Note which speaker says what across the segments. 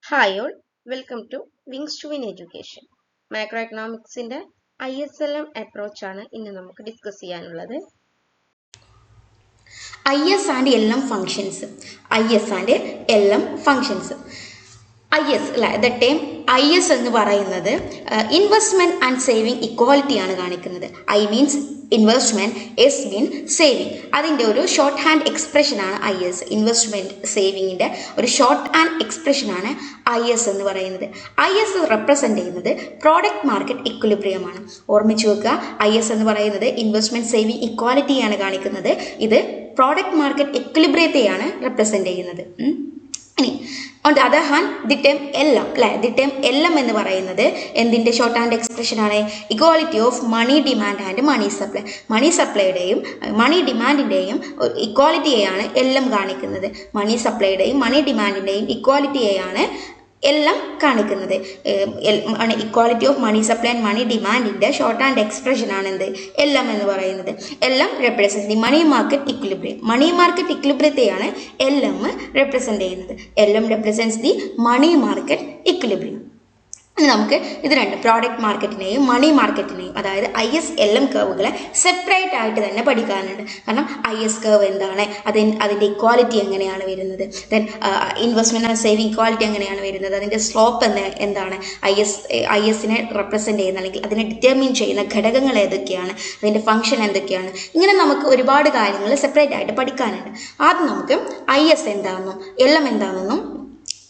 Speaker 1: Hi all, welcome to Wings to Win Education. Macro Economicsന്റെ ISLM അപ്രോച്ചാണ് ഇന്ന് നമുക്ക് discuss ചെയ്യാനുള്ളത്.
Speaker 2: IS and LM functions. IS and LM functions. IS അല്ല the term IS എന്ന് പറയുന്നത് investment and saving equality ആണ് കാണിക്കുന്നത്. I means investment, S mean saving. അതിൻ്റെ ഒരു ഷോർട്ട് ഹാൻഡ് എക്സ്പ്രഷൻ ആണ് IS. ഇൻവെസ്റ്റ്മെന്റ് സേവിങ്ങിൻ്റെ ഒരു ഷോർട്ട് ഹാൻഡ് എക്സ്പ്രഷൻ ആണ് IS എന്ന് പറയുന്നത്. IS റെപ്രസെന്റ് ചെയ്യുന്നത് പ്രോഡക്റ്റ് മാർക്കറ്റ് ഇക്വിലിബ്രിയം ആണ്. ഓർമ്മിച്ചു വെക്കുക, IS എന്ന് പറയുന്നത് ഇൻവെസ്റ്റ്മെന്റ് സേവിങ് ഇക്വാലിറ്റിയാണ് കാണിക്കുന്നത്. ഇത് പ്രോഡക്റ്റ് മാർക്കറ്റ് ഇക്വിലിബ്രിയത്തെയാണ് റെപ്രസെന്റ് ചെയ്യുന്നത്. ഇനി on the other hand the term LM അല്ലെ, ദി ടേം LM എന്ന് പറയുന്നത് എന്തിൻ്റെ ഷോർട്ട് ഹാൻഡ് എക്സ്പ്രഷൻ ആണ്? Equality of money demand and money supply. Money സപ്ലൈയുടെയും മണി ഡിമാൻഡിൻ്റെയും ഇക്വാലിറ്റിയെയാണ് LM കാണിക്കുന്നത്. മണി സപ്ലൈയുടെയും മണി ഡിമാൻഡിൻ്റെയും ഇക്വാലിറ്റിയെയാണ് എല്ലാം കാണിക്കുന്നത്. Equality of money supply and money ഡിമാൻഡിൻ്റെ ഷോർട്ട് ഹാൻഡ് എക്സ്പ്രഷൻ ആണ് എന്ത്? LM എന്ന് പറയുന്നത്. LM represent the money market equilibrium. Money market ഇക്വിലിബ്രിയത്തെയാണ് LM റെപ്രസെന്റ് ചെയ്യുന്നത്. LM represents the money market equilibrium. ഇനി നമുക്ക് ഇത് രണ്ട് പ്രോഡക്റ്റ് മാർക്കറ്റിനെയും മണി മാർക്കറ്റിനെയും, അതായത് IS LM കർവുകളെ സെപ്പറേറ്റ് ആയിട്ട് തന്നെ പഠിക്കാനുണ്ട്. കാരണം IS കർവ് എന്താണ്, അതിൻ്റെ ഇക്വാലിറ്റി എങ്ങനെയാണ് വരുന്നത്, then investment and saving equality എങ്ങനെയാണ് വരുന്നത്, അതിൻ്റെ സ്ലോപ്പ് എന്താണ്, ISനെ റെപ്രസെന്റ് ചെയ്യുന്ന അല്ലെങ്കിൽ അതിനെ ഡിറ്റർമിൻ ചെയ്യുന്ന ഘടകങ്ങൾ ഏതൊക്കെയാണ്, അതിൻ്റെ ഫംഗ്ഷൻ എന്തൊക്കെയാണ്, ഇങ്ങനെ നമുക്ക് ഒരുപാട് കാര്യങ്ങൾ സെപ്പറേറ്റ് ആയിട്ട് പഠിക്കാനുണ്ട്. ആദ്യം നമുക്ക് IS എന്താണെന്നും LM എന്താണെന്നും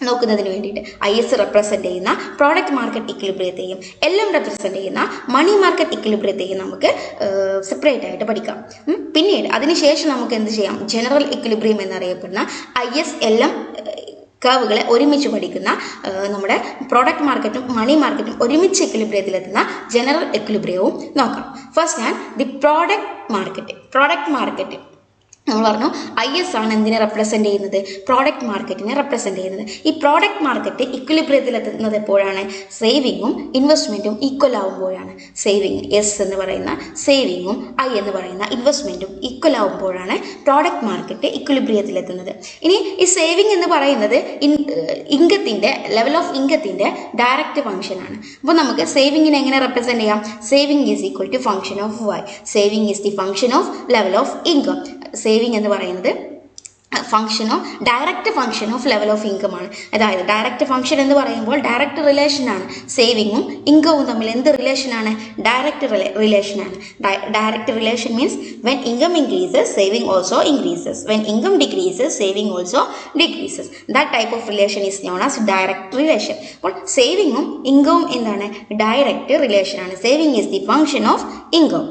Speaker 2: നോക്കുന്നതിന് വേണ്ടിയിട്ട് IS റെപ്രസെന്റ് ചെയ്യുന്ന പ്രോഡക്റ്റ് മാർക്കറ്റ് ഇക്വിലിബ്രിയത്തെയും LM റെപ്രസെന്റ് ചെയ്യുന്ന മണി മാർക്കറ്റ് ഇക്വിലിബ്രിയത്തെയും നമുക്ക് സെപ്പറേറ്റ് ആയിട്ട് പഠിക്കാം. പിന്നീട് അതിനുശേഷം നമുക്ക് എന്ത് ചെയ്യാം? ജനറൽ ഇക്വിലിബ്രിയം എന്നറിയപ്പെടുന്ന IS LM കർവുകളെ ഒരുമിച്ച് പഠിക്കുന്ന നമ്മുടെ പ്രോഡക്റ്റ് മാർക്കറ്റും മണി മാർക്കറ്റും ഒരുമിച്ച് ഇക്വിലിബ്രിയത്തിലെത്തുന്ന ജനറൽ ഇക്വിലിബ്രിയവും നോക്കാം. ഫസ്റ്റ് ഞാൻ ദി പ്രോഡക്റ്റ് മാർക്കറ്റ് നമ്മൾ പറഞ്ഞു IS ആണ് എന്തിനെ റെപ്രസെന്റ് ചെയ്യുന്നത്? പ്രോഡക്റ്റ് മാർക്കറ്റിനെ റെപ്രസെന്റ് ചെയ്യുന്നത്. ഈ പ്രോഡക്റ്റ് മാർക്കറ്റ് ഇക്വിലിബ്രിയത്തിലെത്തുന്നത് എപ്പോഴാണ്? സേവിങ്ങും ഇൻവെസ്റ്റ്മെന്റും ഈക്വൽ ആവുമ്പോഴാണ്. സേവിങ് S എന്ന് പറയുന്ന സേവിങ്ങും I എന്ന് പറയുന്ന ഇൻവെസ്റ്റ്മെന്റും ഈക്വൽ ആവുമ്പോഴാണ് പ്രോഡക്റ്റ് മാർക്കറ്റ് ഇക്വിലിബ്രിയത്തിലെത്തുന്നത്. ഇനി ഈ സേവിങ് എന്ന് പറയുന്നത് ഇൻകത്തിന്റെ ലെവൽ ഓഫ് ഇൻകത്തിന്റെ ഡയറക്റ്റ് ഫംഗ്ഷൻ ആണ്. അപ്പോൾ നമുക്ക് സേവിങ്ങിനെ എങ്ങനെ റെപ്രസെന്റ് ചെയ്യാം? Saving is equal to function of Y. Saving is the function of level of income. Saving എന്ന് പറയുന്നത് direct function of level of income ആണ്. അതായത് ഡയറക്റ്റ് ഫംഗ്ഷൻ എന്ന് പറയുമ്പോൾ ഡയറക്റ്റ് റിലേഷൻ ആണ്. സേവിങ്ങും ഇൻകവും തമ്മിൽ എന്ത് റിലേഷൻ ആണ്? ഡയറക്റ്റ് റിലേഷൻ ആണ്. Direct relation means when income increases saving also increases, when income decreases saving also decreases. That type of relation is known as direct relation. അപ്പോൾ സേവിങ്ങും ഇൻകവും എന്താണ്? ഡയറക്റ്റ് റിലേഷൻ ആണ്. Saving is the function of income.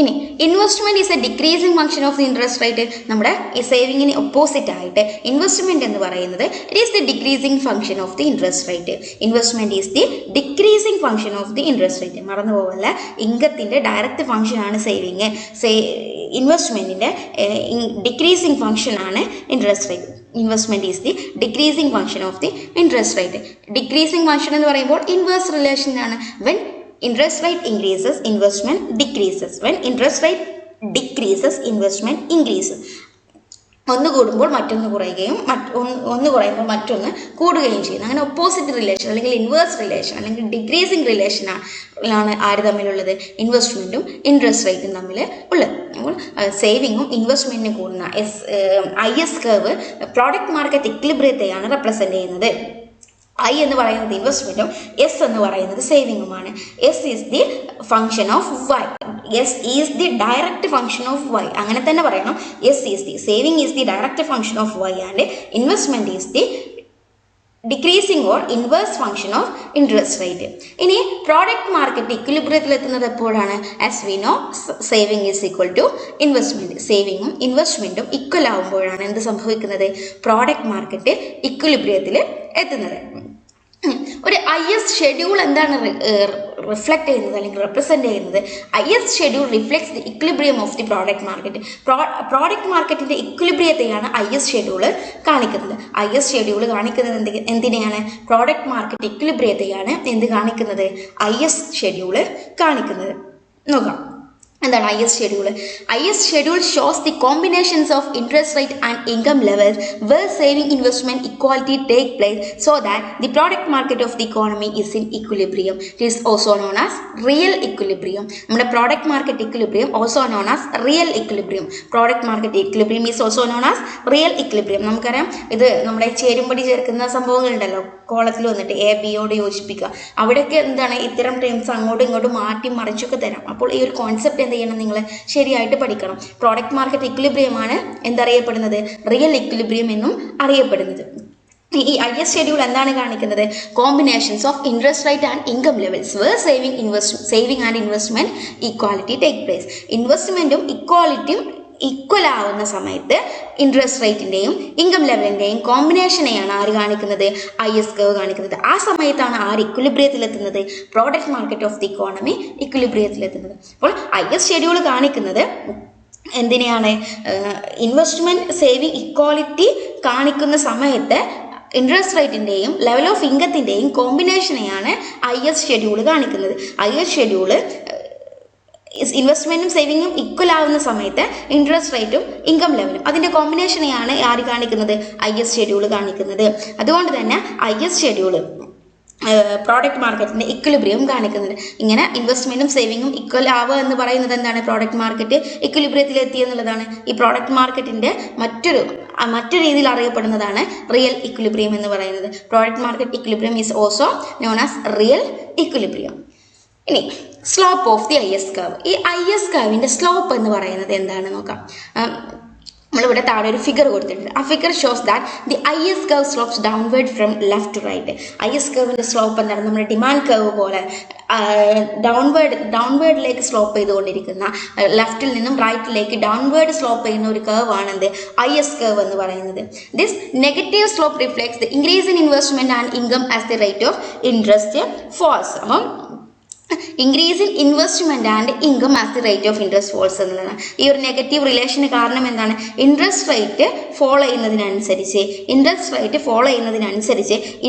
Speaker 2: ഇനി investment is a decreasing function of the interest rate. നമ്മുടെ ഈ സേവിങ്ങിന് opposite ആയിട്ട് ഇൻവെസ്റ്റ്മെന്റ് എന്ന് പറയുന്നത് it is the decreasing function of the interest rate. Investment is the decreasing function of the interest rate. മറന്നു പോകല്ല, ഇൻകത്തിന്റെ direct function ആണ് saving. ഇൻവെസ്റ്റ്മെന്റിന്റെ decreasing function ആണ് interest rate. Investment is the decreasing function of the interest rate. Decreasing function എന്ന് പറയുമ്പോൾ inverse relation ആണ്. When interest rate increases, investment decreases. When interest rate decreases, investment increases. ഒന്ന് കൂടുമ്പോൾ മറ്റൊന്ന് കുറയുകയും ഒന്ന് കുറയുമ്പോൾ മറ്റൊന്ന് കൂടുകയും ചെയ്യുന്നു. അങ്ങനെ ഒപ്പോസിറ്റ് റിലേഷൻ അല്ലെങ്കിൽ ഇൻവേഴ്സ് റിലേഷൻ അല്ലെങ്കിൽ ഡിക്രീസിങ് റിലേഷനാണ് ആര് തമ്മിലുള്ളത്? ഇൻവെസ്റ്റ്മെന്റും ഇൻട്രസ്റ്റ് റേറ്റും തമ്മിൽ ഉള്ളത്. അപ്പോൾ സേവിങ്ങും ഇൻവെസ്റ്റ്മെന്റിനും കൂടുന്ന IS കർവ് പ്രോഡക്റ്റ് മാർക്കറ്റ് ഇക്വിലിബ്രിയത്തെയാണ് റെപ്രസെന്റ് ചെയ്യുന്നത്. I എന്ന് പറയുന്നത് ഇൻവെസ്റ്റ്മെന്റും S എന്ന് പറയുന്നത് സേവിങ്ങുമാണ്. S is the function of Y. S is the direct function of Y. അങ്ങനെ തന്നെ പറയണം. S is the saving is the direct function of Y and investment is the decreasing or inverse function of interest rate. ഇനി product market ഇക്വിലിബ്രിയത്തിലെത്തുന്നത് എപ്പോഴാണ്? As we know saving is equal to investment. സേവിങ്ങും ഇൻവെസ്റ്റ്മെന്റും equal ആവുമ്പോഴാണ് എന്ത് സംഭവിക്കുന്നത്? Product market ഇക്വിലിബ്രിയത്തിൽ എത്തുന്നത്. ഒരു IS schedule എന്താണ് റിഫ്ലക്ട് ചെയ്യുന്നത് അല്ലെങ്കിൽ റെപ്രസെന്റ് ചെയ്യുന്നത്? IS schedule reflects the equilibrium of the product market. Product മാർക്കറ്റിന്റെ ഇക്വിലിബ്രിയത്തെയാണ് IS ഷെഡ്യൂൾ കാണിക്കുന്നത്. IS ഷെഡ്യൂൾ കാണിക്കുന്നത് എന്തിനെയാണ്? പ്രോഡക്റ്റ് മാർക്കറ്റ് ഇക്വിലിബ്രിയത്തെയാണ് എന്ത് കാണിക്കുന്നത്? IS ഷെഡ്യൂൾ കാണിക്കുന്നത്. നോക്കാം. എന്താണ് IS schedule? IS schedule shows the combinations of interest rate and income levels where saving investment equality take place so that the product market of the economy is in equilibrium. It is also known as real equilibrium. നമ്മുടെ product market equilibrium also known as real equilibrium. Product market equilibrium is also known as real equilibrium. നമുക്കറിയാം ഇത് നമ്മുടെ ചേരുംപടി ചേർക്കുന്ന സംഭവങ്ങളുണ്ടല്ലോ, കോളത്തിൽ വന്നിട്ട് A ബിയോട് യോജിപ്പിക്കുക, അവിടെയൊക്കെ എന്താണ് ഇത്തരം ടേംസ് അങ്ങോട്ടും ഇങ്ങോട്ടും മാറ്റി മറിച്ചൊക്കെ തരാം. അപ്പോൾ ഈ ഒരു കോൺസെപ്റ്റ് എന്ത് ചെയ്യണം, നിങ്ങൾ ശരിയായിട്ട് പഠിക്കണം. പ്രോഡക്റ്റ് മാർക്കറ്റ് ഇക്വിലിബ്രിയമാണ് എന്തറിയപ്പെടുന്നത്, റിയൽ ഇക്വിലിബ്രിയം എന്നും അറിയപ്പെടുന്നത്. ഈ IS ഷെഡ്യൂൾ എന്താണ് കാണിക്കുന്നത്? Combinations of interest rate and income levels where saving and investment equality take place. ഇൻവെസ്റ്റ്മെന്റും ഇക്വാലിറ്റിയും ഈക്വൽ ആവുന്ന സമയത്ത് ഇൻട്രസ്റ്റ് റേറ്റിൻ്റെയും ഇൻകം ലെവലിൻ്റെയും കോമ്പിനേഷനെയാണ് ആര് കാണിക്കുന്നത്, IS കർവ് കാണിക്കുന്നത്. ആ സമയത്താണ് ആര് ഇക്വിലിബ്രിയത്തിലെത്തുന്നത്, product market of the economy ഇക്വിലിബ്രിയത്തിലെത്തുന്നത്. അപ്പോൾ IS ഷെഡ്യൂൾ കാണിക്കുന്നത് എന്തിനെയാണ്, ഇൻവെസ്റ്റ്മെന്റ് സേവിങ് ഇക്വാലിറ്റി കാണിക്കുന്ന സമയത്ത് ഇൻട്രസ്റ്റ് റേറ്റിൻ്റെയും ലെവൽ ഓഫ് ഇൻകത്തിൻ്റെയും കോമ്പിനേഷനെയാണ് IS ഷെഡ്യൂൾ കാണിക്കുന്നത്. IS ഷെഡ്യൂള് ഇൻവെസ്റ്റ്മെന്റും സേവിങ്ങും ഈക്വൽ ആവുന്ന സമയത്ത് ഇൻട്രസ്റ്റ് റേറ്റും ഇൻകം ലെവലും അതിൻ്റെ കോമ്പിനേഷനെയാണ് ആര് കാണിക്കുന്നത്, IS ഷെഡ്യൂൾ കാണിക്കുന്നത്. അതുകൊണ്ട് തന്നെ IS ഷെഡ്യൂൾ പ്രോഡക്റ്റ് മാർക്കറ്റിൻ്റെ ഇക്വിലിബ്രിയം കാണിക്കുന്നത്. ഇങ്ങനെ ഇൻവെസ്റ്റ്മെന്റും സേവിങ്ങും ഈക്വൽ ആവുക എന്ന് പറയുന്നത് എന്താണ്, പ്രോഡക്റ്റ് മാർക്കറ്റ് ഇക്വിലിബ്രിയത്തിൽ എത്തി എന്നുള്ളതാണ്. ഈ പ്രോഡക്റ്റ് മാർക്കറ്റിൻ്റെ മറ്റു രീതിയിൽ അറിയപ്പെടുന്നതാണ് റിയൽ ഇക്വിലിബ്രിയം എന്ന് പറയുന്നത്. Product market equilibrium is also known as real equilibrium. ഇനി slope of the IS curve. ഈ IS കർവിൻ്റെ സ്ലോപ്പ് എന്ന് പറയുന്നത് എന്താണെന്ന് നോക്കാം. നമ്മളിവിടെ താഴെ ഒരു ഫിഗർ കൊടുത്തിട്ടുണ്ട്. ആ figure shows that the IS curve slopes downward from left to right. IS കർവിൻ്റെ സ്ലോപ്പ് എന്താണ്, നമ്മുടെ ഡിമാൻഡ് കർവ് പോലെ ഡൗൺവേർഡിലേക്ക് സ്ലോപ്പ് ചെയ്തുകൊണ്ടിരിക്കുന്ന, ലെഫ്റ്റിൽ നിന്നും റൈറ്റിലേക്ക് ഡൗൺവേർഡ് സ്ലോപ്പ് ചെയ്യുന്ന ഒരു കർവ് ആണെന്ത്, IS കർവ് എന്ന് പറയുന്നത്. This negative slope reflects the increase in investment and income as the rate of interest falls. അപ്പം increase in investment and income as the rate of interest falls എന്നുള്ളതാണ്. ഈ ഒരു negative റിലേഷന് കാരണം എന്താണ്, interest rate follow ചെയ്യുന്നതിനനുസരിച്ച്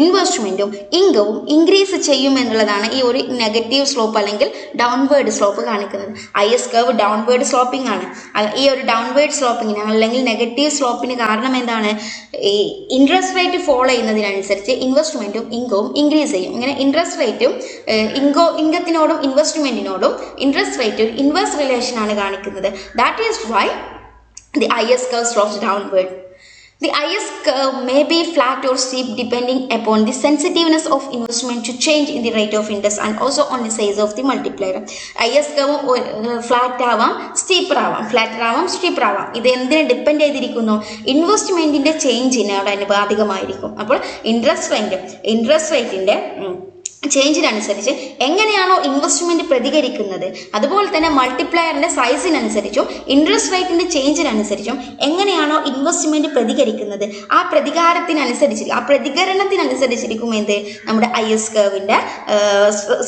Speaker 2: ഇൻവെസ്റ്റ്മെന്റും ഇൻകവും ഇൻക്രീസ് ചെയ്യും എന്നുള്ളതാണ് ഈ ഒരു നെഗറ്റീവ് സ്ലോപ്പ് അല്ലെങ്കിൽ ഡൗൺവേർഡ് സ്ലോപ്പ് കാണിക്കുന്നത്. IS കർവ് ഡൗൺവേർഡ് സ്ലോപ്പിംഗ് ആണ്. ഈ ഒരു ഡൗൺവേർഡ് സ്ലോപ്പിങ്ങിന് അല്ലെങ്കിൽ നെഗറ്റീവ് സ്ലോപ്പിന് കാരണം എന്താണ്, ഈ ഇൻട്രസ്റ്റ് റേറ്റ് ഫോളോ ചെയ്യുന്നതിനനുസരിച്ച് ഇൻവെസ്റ്റ്മെന്റും ഇൻകവും ഇൻക്രീസ് ചെയ്യും. ഇങ്ങനെ ഇൻട്രസ്റ്റ് റേറ്റും ഇൻകത്തിനോടും ഇൻവെസ്റ്റ്മെന്റിനോടും ഇൻട്രസ്റ്റ് റേറ്റ് ഒരു ഇൻവേഴ്സ് റിലേഷൻ ആണ് കാണിക്കുന്നത്. That is why the IS curve slopes downward. The IS curve may be flat or steep depending upon the sensitiveness of investment to change in the rate of interest and also on the size of the multiplier. IS curve flat ആവാം, steeper ആവാം, flatter ആവാം, steeper ആവാം. ഇത് എന്തിനെ depend ചെയ്തിരിക്കുന്നു, ഇൻവെസ്റ്റ്മെന്റിന്റെ ചേഞ്ചിന് അവിടെ അനുപാതികമായിരിക്കും. അപ്പോൾ interest റേറ്റിന്റെ ചേഞ്ചിനനുസരിച്ച് എങ്ങനെയാണോ ഇൻവെസ്റ്റ്മെന്റ് പ്രതികരിക്കുന്നത്, അതുപോലെ തന്നെ മൾട്ടിപ്ലയറിന്റെ സൈസിനനുസരിച്ചും ഇൻട്രസ്റ്റ് റേറ്റിന്റെ ചേഞ്ചിനനുസരിച്ചും എങ്ങനെയാണോ ഇൻവെസ്റ്റ്മെന്റ് പ്രതികരിക്കുന്നത്, ആ പ്രതികരണത്തിനനുസരിച്ചിരിക്കും എന്ത്, നമ്മുടെ IS കർവിന്റെ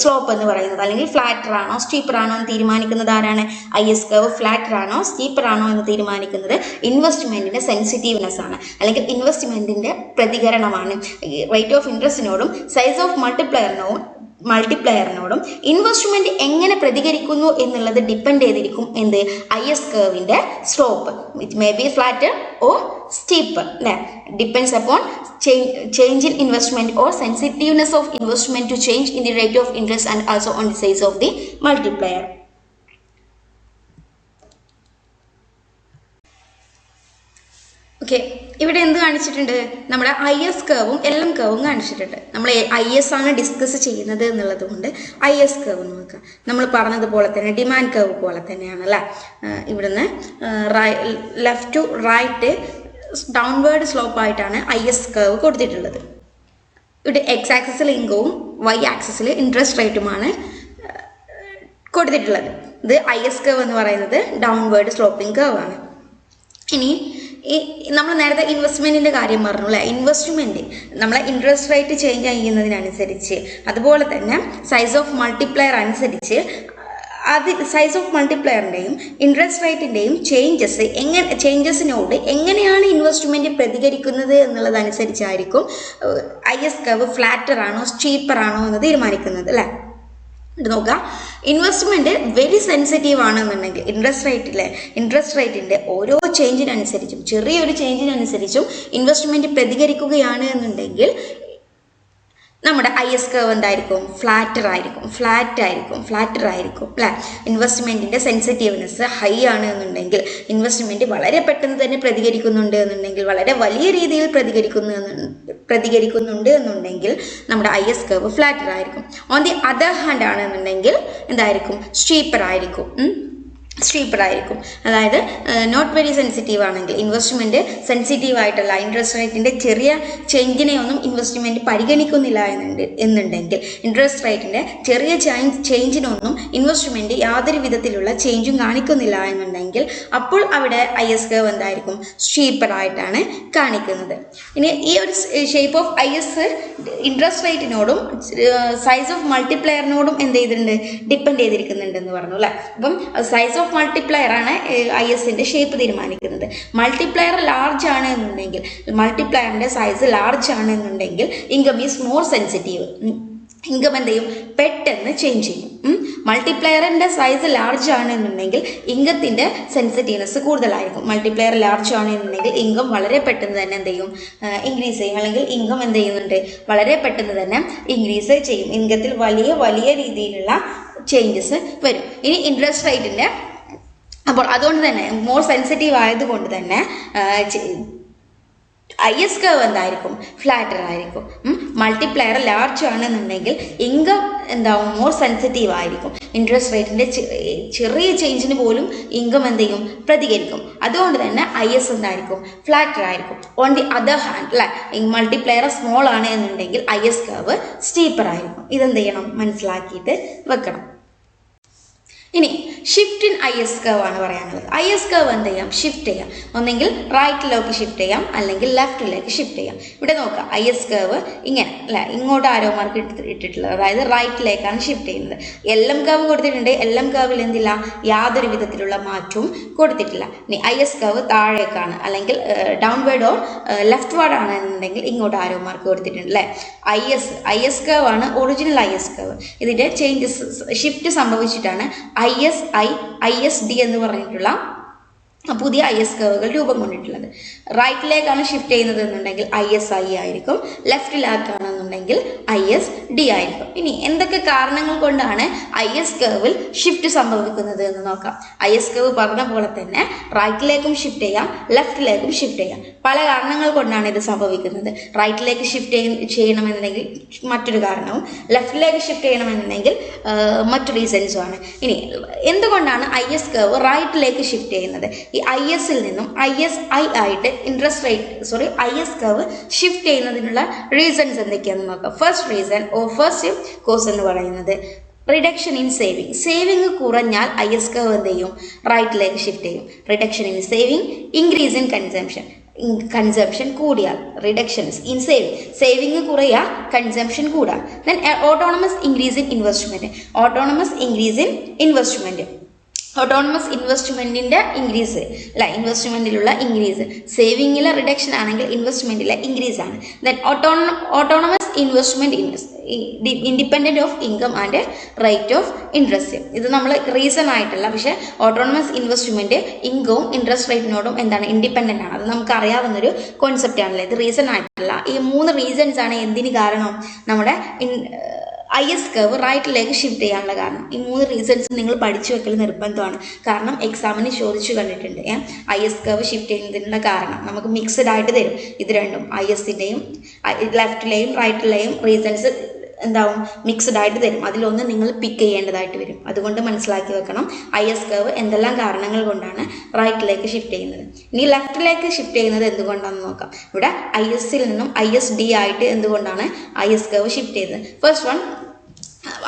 Speaker 2: സ്ലോപ്പ് എന്ന് പറയുന്നത്. അല്ലെങ്കിൽ ഫ്ലാറ്റർ ആണോ സ്റ്റീപ്പർ ആണോ എന്ന് തീരുമാനിക്കുന്നത് ആരാണ്, IS കർവ് ഫ്ലാറ്റർ ആണോ സ്റ്റീപ്പർ ആണോ എന്ന് തീരുമാനിക്കുന്നത് ഇൻവെസ്റ്റ്മെന്റിന്റെ സെൻസിറ്റീവ്നെസ് ആണ്, അല്ലെങ്കിൽ ഇൻവെസ്റ്റ്മെന്റിന്റെ പ്രതികരണമാണ്. റേറ്റ് ഓഫ് ഇൻട്രസ്റ്റിനോടും സൈസ് ഓഫ് മൾട്ടിപ്ലയറിനോടും ഇൻവെസ്റ്റ്മെന്റ് എങ്ങനെ പ്രതികരിക്കുന്നു എന്നുള്ളത് ഡിപ്പെൻഡ് ചെയ്തിരിക്കും എന്ത്, IS കർവിന്റെ slope. It may be flatter or steeper. Depends upon change in investment or sensitiveness of investment to change in the rate of interest and also on the size of the multiplier. Okay, ഇവിടെ എന്ത് കാണിച്ചിട്ടുണ്ട്, നമ്മുടെ IS കർവും LM കർവും കാണിച്ചിട്ടുണ്ട്. നമ്മൾ IS ആണ് discuss ചെയ്യുന്നത് എന്നുള്ളത് കൊണ്ട് IS കർവ് നോക്കുക. നമ്മൾ പറഞ്ഞതുപോലെ തന്നെ ഡിമാൻഡ് കർവ് പോലെ തന്നെയാണ് അല്ലേ. ഇവിടുന്ന് left to right downward slope ആയിട്ടാണ് IS കർവ് കൊടുത്തിട്ടുള്ളത്. ഇവിടെ X ആക്സിസിൽ ഇൻകവും Y ആക്സിസിൽ ഇൻട്രസ്റ്റ് റേറ്റുമാണ് കൊടുത്തിട്ടുള്ളത്. ഇത് IS കർവ് എന്ന് പറയുന്നത് ഡൗൺവേർഡ് സ്ലോപ്പിംഗ് കർവ് ആണ്. ഇനി നമ്മൾ നേരത്തെ ഇൻവെസ്റ്റ്മെന്റിന്റെ കാര്യം പറഞ്ഞു അല്ലേ. ഇൻവെസ്റ്റ്മെന്റ് നമ്മളെ ഇൻട്രസ്റ്റ് റേറ്റ് ചേഞ്ച് ചെയ്യുന്നതിനനുസരിച്ച്, അതുപോലെ തന്നെ സൈസ് ഓഫ് മൾട്ടിപ്ലയർ അനുസരിച്ച്, സൈസ് ഓഫ് മൾട്ടിപ്ലയറിന്റെയും ഇൻട്രസ്റ്റ് റേറ്റിന്റെയും ചേഞ്ചസിനോട് എങ്ങനെയാണ് ഇൻവെസ്റ്റ്മെന്റ് പ്രതികരിക്കുന്നത് എന്നുള്ളതനുസരിച്ചായിരിക്കും IS കർവ് ഫ്ലാറ്റർ ആണോ സ്റ്റീപ്പർ ആണോ എന്ന് തീരുമാനിക്കുന്നത് അല്ലേ. നോക്കുക, ഇൻവെസ്റ്റ്മെന്റ് വെരി സെൻസിറ്റീവ് ആണെന്നുണ്ടെങ്കിൽ ഇൻട്രസ്റ്റ് റേറ്റിന്റെ ഓരോ ചേഞ്ചിനനുസരിച്ചും ചെറിയൊരു ചേഞ്ചിനനുസരിച്ചും ഇൻവെസ്റ്റ്മെന്റ് പ്രതികരിക്കുകയാണ് എന്നുണ്ടെങ്കിൽ നമ്മുടെ IS കർവ് എന്തായിരിക്കും? ഫ്ലാറ്റർ ആയിരിക്കും അല്ലെ. ഇൻവെസ്റ്റ്മെന്റിന്റെ സെൻസിറ്റീവ്നെസ് ഹൈ ആണ് എന്നുണ്ടെങ്കിൽ, ഇൻവെസ്റ്റ്മെന്റ് വളരെ പെട്ടെന്ന് തന്നെ പ്രതികരിക്കുന്നുണ്ട് എന്നുണ്ടെങ്കിൽ, വളരെ വലിയ രീതിയിൽ പ്രതികരിക്കുന്നുണ്ട് എന്നുണ്ടെങ്കിൽ നമ്മുടെ IS കർവ് ഫ്ലാറ്റർ ആയിരിക്കും. ഓൺ ദി അതർ ഹാൻഡ് ആണെന്നുണ്ടെങ്കിൽ എന്തായിരിക്കും? സ്റ്റീപ്പർ ആയിരിക്കും. അതായത് നോട്ട് വെരി സെൻസിറ്റീവ് ആണെങ്കിൽ, ഇൻവെസ്റ്റ്മെന്റ് സെൻസിറ്റീവ് ആയിട്ടുള്ള ഇൻട്രസ്റ്റ് റേറ്റിന്റെ ചെറിയ ചേഞ്ചിനെ ഒന്നും ഇൻവെസ്റ്റ്മെന്റ് പരിഗണിക്കുന്നില്ല എന്നുണ്ടെങ്കിൽ, ഇൻട്രസ്റ്റ് റേറ്റിന്റെ ചെറിയ ചേഞ്ചിനൊന്നും ഇൻവെസ്റ്റ്മെന്റ് യാതൊരു വിധത്തിലുള്ള ചേഞ്ചും കാണിക്കുന്നില്ല എന്നുണ്ടെങ്കിൽ, അപ്പോൾ അവിടെ IS കർവ് എന്തായിരിക്കും? സ്റ്റീപ്പർ ആയിട്ടാണ് കാണിക്കുന്നത്. ഇനി ഈ ഒരു ഷേപ്പ് ഓഫ് IS ഇൻട്രസ്റ്റ് റേറ്റിനോടും സൈസ് ഓഫ് മൾട്ടിപ്ലയറിനോടും എന്ത് ചെയ്തിട്ടുണ്ട്? ഡിപ്പെൻഡ് ചെയ്തിരിക്കുന്നുണ്ട് എന്ന് പറഞ്ഞു അല്ലെ. അപ്പം സൈസ് ഓഫ് മൾട്ടിപ്ലയർ ആണ് ISന്റെ ഷേപ്പ് തീരുമാനിക്കുന്നത്. മൾട്ടിപ്ലയർ ലാർജ് ആണ് എന്നുണ്ടെങ്കിൽ, മൾട്ടിപ്ലയറിന്റെ സൈസ് ലാർജ് ആണ് എന്നുണ്ടെങ്കിൽ income is more sensitive. Income എന്ത് ചെയ്യും? പെട്ടെന്ന് ചേഞ്ച് ചെയ്യും. മൾട്ടിപ്ലയറിന്റെ സൈസ് ലാർജ് ആണ് എന്നുണ്ടെങ്കിൽ ഇൻകത്തിന്റെ സെൻസിറ്റീവ്നെസ് കൂടുതലായിരിക്കും. മൾട്ടിപ്ലയർ ലാർജ് ആണ് എന്നുണ്ടെങ്കിൽ ഇൻകം വളരെ പെട്ടെന്ന് തന്നെ എന്ത് ചെയ്യും? ഇൻക്രീസ് ചെയ്യും. അല്ലെങ്കിൽ ഇൻകം എന്ത് ചെയ്യുന്നുണ്ട്? വളരെ പെട്ടെന്ന് തന്നെ ഇൻക്രീസ് ചെയ്യും. ഇൻകത്തിൽ വലിയ രീതിയിലുള്ള ചേഞ്ചസ് വരും. ഇനി ഇൻട്രസ്റ്റ് റേറ്റിന്റെ അപ്പോൾ അതുകൊണ്ട് തന്നെ മോർ സെൻസിറ്റീവ് ആയതുകൊണ്ട് തന്നെ IS കർവ് എന്തായിരിക്കും? ഫ്ലാറ്റർ ആയിരിക്കും. മൾട്ടിപ്ലയർ ലാർജ് ആണെന്നുണ്ടെങ്കിൽ ഇൻകം എന്താവും? മോർ സെൻസിറ്റീവ് ആയിരിക്കും. ഇൻട്രസ്റ്റ് റേറ്റിന്റെ ചെറിയ ചേഞ്ചിന് പോലും ഇൻകം എന്ത് ചെയ്യും? പ്രതികരിക്കും. അതുകൊണ്ട് തന്നെ IS എന്തായിരിക്കും? ഫ്ലാറ്റർ ആയിരിക്കും. ഓൺ ദി അതർ ഹാൻഡ് അല്ലെ, മൾട്ടിപ്ലയർ സ്മോൾ ആണ് എന്നുണ്ടെങ്കിൽ IS കർവ് സ്റ്റീപ്പർ ആയിരിക്കും. ഇതെന്ത് ചെയ്യണം? മനസ്സിലാക്കിയിട്ട് വെക്കണം. ഇനി ഷിഫ്റ്റ് ഇൻ IS കർവ് ആണ് പറയാനുള്ളത്. IS കർവ് എന്ത് ചെയ്യാം? ഷിഫ്റ്റ് ചെയ്യാം. ഒന്നെങ്കിൽ റൈറ്റിലേക്ക് ഷിഫ്റ്റ് ചെയ്യാം, അല്ലെങ്കിൽ ലെഫ്റ്റിലേക്ക് ഷിഫ്റ്റ് ചെയ്യാം. ഇവിടെ നോക്കാം, IS കർവ് ഇങ്ങനെ അല്ലെ, ഇങ്ങോട്ട് ആരോ മാർക്ക് ഇട്ടിട്ടുള്ളത്, അതായത് റൈറ്റിലേക്കാണ് ഷിഫ്റ്റ് ചെയ്യുന്നത്. LM കർവ് കൊടുത്തിട്ടുണ്ട്. LM കർവിൽ എന്തില്ല? യാതൊരു വിധത്തിലുള്ള മാറ്റവും കൊടുത്തിട്ടില്ല. ഇനി IS കർവ് താഴേക്കാണ്, അല്ലെങ്കിൽ ഡൗൺവേർഡ് ഓർ ലെഫ്റ്റ് വാർഡ് ആണെന്നുണ്ടെങ്കിൽ ഇങ്ങോട്ട് ആരോ മാർക്ക് കൊടുത്തിട്ടുണ്ട് അല്ലെ. IS കർവ് ആണ് ഒറിജിനൽ IS കർവ്. ഇതിന്റെ ചേഞ്ചസ് ഷിഫ്റ്റ് സംഭവിച്ചിട്ടാണ് ISD എന്ന് പറഞ്ഞിട്ടുള്ള പുതിയ IS കർവുകൾ രൂപം കൊണ്ടിട്ടുള്ളത്. റൈറ്റിലേക്കാണ് ഷിഫ്റ്റ് ചെയ്യുന്നത് എന്നുണ്ടെങ്കിൽ ISI ആയിരിക്കും, ലെഫ്റ്റിലേക്കാണെന്നുണ്ടെങ്കിൽ ISD ആയിരിക്കും. ഇനി എന്തൊക്കെ കാരണങ്ങൾ കൊണ്ടാണ് IS കർവിൽ ഷിഫ്റ്റ് സംഭവിക്കുന്നത് എന്ന് നോക്കാം. IS കർവ് പറഞ്ഞ പോലെ തന്നെ റൈറ്റിലേക്കും ഷിഫ്റ്റ് ചെയ്യാം, ലെഫ്റ്റിലേക്കും ഷിഫ്റ്റ് ചെയ്യാം. പല കാരണങ്ങൾ കൊണ്ടാണ് ഇത് സംഭവിക്കുന്നത്. റൈറ്റിലേക്ക് ഷിഫ്റ്റ് ചെയ്യണമെന്നുണ്ടെങ്കിൽ മറ്റൊരു കാരണവും, ലെഫ്റ്റിലേക്ക് ഷിഫ്റ്റ് ചെയ്യണമെന്നുണ്ടെങ്കിൽ മറ്റു റീസൺസും ആണ്. ഇനി എന്തുകൊണ്ടാണ് IS കർവ് റൈറ്റിലേക്ക് ഷിഫ്റ്റ് ചെയ്യുന്നത്? ഈ ISൽ നിന്നും ISI ആയിട്ട് IS കർവ് ഷിഫ്റ്റ് ചെയ്യുന്നതിനുള്ള റീസൺസ് എന്തൊക്കെയാണെന്ന് നോക്കാം. ഫസ്റ്റ് കോസ് എന്ന് പറയുന്നത് റിഡക്ഷൻ ഇൻ സേവിങ് കുറഞ്ഞാൽ IS കർവ് എന്ത് ചെയ്യും? റൈറ്റിലേക്ക് ഷിഫ്റ്റ് ചെയ്യും. Reduction in saving, increase in consumption കൂടിയാൽ, റിഡക്ഷൻസ് ഇൻ സേവിങ് കുറയാ, കൺസംഷൻ കൂടാ. Then autonomous increase in investment. Autonomous ഇൻവെസ്റ്റ്മെന്റിന്റെ ഇൻക്രീസ് അല്ല, ഇൻവെസ്റ്റ്മെന്റിലുള്ള ഇൻക്രീസ്. സേവിങ്ങിലെ റിഡക്ഷൻ ആണെങ്കിൽ ഇൻവെസ്റ്റ്മെന്റിലെ ഇൻക്രീസ് ആണ്. Then autonomous investment independent of income and rate of interest. ഇത് നമ്മൾ റീസൺ ആയിട്ടല്ല, പക്ഷെ ഓട്ടോണമസ് ഇൻവെസ്റ്റ്മെന്റ് ഇൻകവും ഇൻട്രസ്റ്റ് റേറ്റിനോടും എന്താണ്? ഇൻഡിപെൻഡന്റ് ആണ്. അത് നമുക്ക് അറിയാവുന്നൊരു കോൺസെപ്റ്റ് ആണല്ലേ. ഇത് റീസൺ ആയിട്ടല്ല. ഈ 3 റീസൺസ് ആണ് എന്തിന് കാരണം? നമ്മുടെ IS കർവ് റൈറ്റിലേക്ക് ഷിഫ്റ്റ് ചെയ്യാനുള്ള കാരണം. ഈ 3 റീസൺസ് നിങ്ങൾ പഠിച്ചു വെക്കൽ നിർബന്ധമാണ്. കാരണം എക്സാമിന് ചോദിച്ചു കണ്ടിട്ടുണ്ട്. IS കർവ് ഷിഫ്റ്റ് ചെയ്യുന്നതിനുള്ള കാരണം നമുക്ക് മിക്സഡ് ആയിട്ട് തരും. ഇത് രണ്ടും ISന്റെയും ലെഫ്റ്റിലെയും റൈറ്റിലെയും റീസൺസ് എന്താവും? മിക്സഡ് ആയിട്ട് തരും. അതിലൊന്ന് നിങ്ങൾ പിക്ക് ചെയ്യേണ്ടതായിട്ട് വരും. അതുകൊണ്ട് മനസ്സിലാക്കി വെക്കണം IS കർവ് എന്തെല്ലാം കാരണങ്ങൾ കൊണ്ടാണ് റൈറ്റിലേക്ക് ഷിഫ്റ്റ് ചെയ്യുന്നത്. ഇനി ലെഫ്റ്റിലേക്ക് ഷിഫ്റ്റ് ചെയ്യുന്നത് എന്തുകൊണ്ടാണെന്ന് നോക്കാം. ഇവിടെ ISൽ നിന്നും ISD ആയിട്ട് എന്തുകൊണ്ടാണ് IS കർവ് ഷിഫ്റ്റ് ചെയ്യുന്നത്? ഫസ്റ്റ് വൺ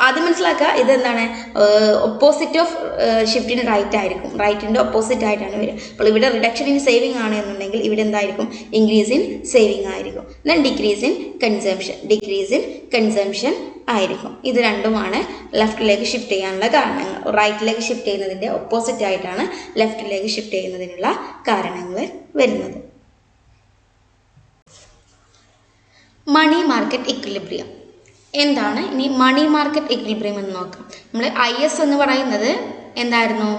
Speaker 2: ആദ്യം മനസ്സിലാക്കുക, ഇതെന്താണ്? ഓപ്പോസിറ്റ് ഓഫ് ഷിഫ്റ്റിന് റൈറ്റ് ആയിരിക്കും. റൈറ്റിന്റെ ഓപ്പോസിറ്റ് ആയിട്ടാണ് വരിക. അപ്പോൾ ഇവിടെ റിഡക്ഷൻ ഇൻ സേവിങ് ആണ് എന്നുണ്ടെങ്കിൽ ഇവിടെ എന്തായിരിക്കും? ഇൻക്രീസ് ഇൻ സേവിങ് ആയിരിക്കും. ദെൻ ഡിക്രീസ് ഇൻ കൺസംഷൻ ആയിരിക്കും. ഇത് രണ്ടുമാണ് ലെഫ്റ്റിലേക്ക് ഷിഫ്റ്റ് ചെയ്യാനുള്ള കാരണങ്ങൾ. റൈറ്റിലേക്ക് ഷിഫ്റ്റ് ചെയ്യുന്നതിന്റെ ഓപ്പോസിറ്റ് ആയിട്ടാണ് ലെഫ്റ്റിലേക്ക് ഷിഫ്റ്റ് ചെയ്യുന്നതിനുള്ള കാരണങ്ങൾ വരുന്നത്. Money market equilibrium. എന്താണ് ഇനി മണി മാർക്കറ്റ് ഇക്വിലിബ്രിയം എന്ന് നോക്കാം. നമ്മൾ IS എന്ന് പറയുന്നത് എന്തായിരുന്നു?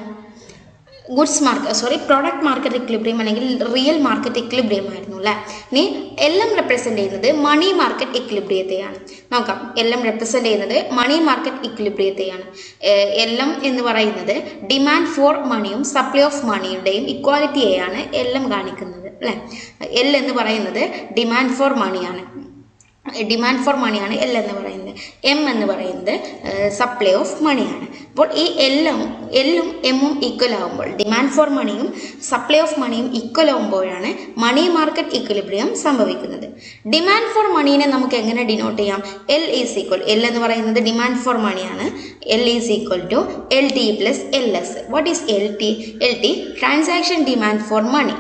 Speaker 2: പ്രൊഡക്റ്റ് മാർക്കറ്റ് ഇക്വിലിബ്രിയം അല്ലെങ്കിൽ റിയൽ മാർക്കറ്റ് ഇക്വിലിബ്രിയം ആയിരുന്നു അല്ലേ. ഇനി LM റെപ്രസെന്റ് ചെയ്യുന്നത് മണി മാർക്കറ്റ് ഇക്വിലിബ്രിയത്തെയാണ്. നോക്കാം, LM റെപ്രസെന്റ് ചെയ്യുന്നത് മണി മാർക്കറ്റ് ഇക്വിലിബ്രിയത്തെയാണ്. LM എന്ന് പറയുന്നത് ഡിമാൻഡ് ഫോർ മണിയും സപ്ലൈ ഓഫ് മണിയുടെയും ഇക്വാലിറ്റിയെയാണ് LM കാണിക്കുന്നത് അല്ലേ. L എന്ന് പറയുന്നത് ഡിമാൻഡ് ഫോർ മണിയാണ്. L എന്ന് പറയുന്നത്. M എന്ന് പറയുന്നത് സപ്ലൈ ഓഫ് മണിയാണ്. അപ്പോൾ ഈ എല്ലും എമ്മും ഈക്വൽ ആകുമ്പോൾ, ഡിമാൻഡ് ഫോർ മണിയും സപ്ലൈ ഓഫ് മണിയും ഈക്വൽ ആകുമ്പോഴാണ് മണി മാർക്കറ്റ് ഇക്വിലിബ്രിയം സംഭവിക്കുന്നത്. ഡിമാൻഡ് ഫോർ മണീനെ നമുക്ക് എങ്ങനെ ഡിനോട്ട് ചെയ്യാം? L എന്ന് പറയുന്നത് ഡിമാൻഡ് ഫോർ മണിയാണ്. L is equal to LT plus LS. What is LT? Transaction demand for money.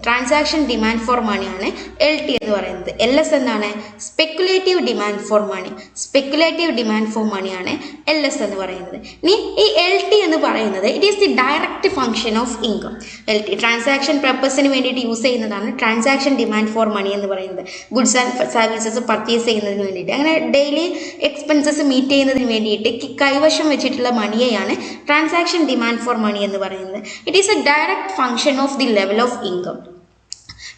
Speaker 2: Transaction demand for മണിയാണ് LT എന്ന് പറയുന്നത്. LS എന്താണ്? Speculative demand for money. Speculative demand for മണിയാണ് LS എന്ന് പറയുന്നത്. ഇനി ഈ LT എന്ന് പറയുന്നത് it is the direct function of income. LT transaction പർപ്പസിന് വേണ്ടിയിട്ട് യൂസ് ചെയ്യുന്നതാണ് ട്രാൻസാക്ഷൻ ഡിമാൻഡ് ഫോർ മണി എന്ന് പറയുന്നത്. ഗുഡ്സ് ആൻഡ് സർവീസസ് പർച്ചേസ് ചെയ്യുന്നതിന് വേണ്ടിയിട്ട്, അങ്ങനെ ഡെയിലി എക്സ്പെൻസസ് മീറ്റ് ചെയ്യുന്നതിന് വേണ്ടിയിട്ട് കൈവശം വെച്ചിട്ടുള്ള മണിയെയാണ് ട്രാൻസാക്ഷൻ ഡിമാൻഡ് ഫോർ മണി എന്ന് പറയുന്നത്. It is a direct function of the level of income.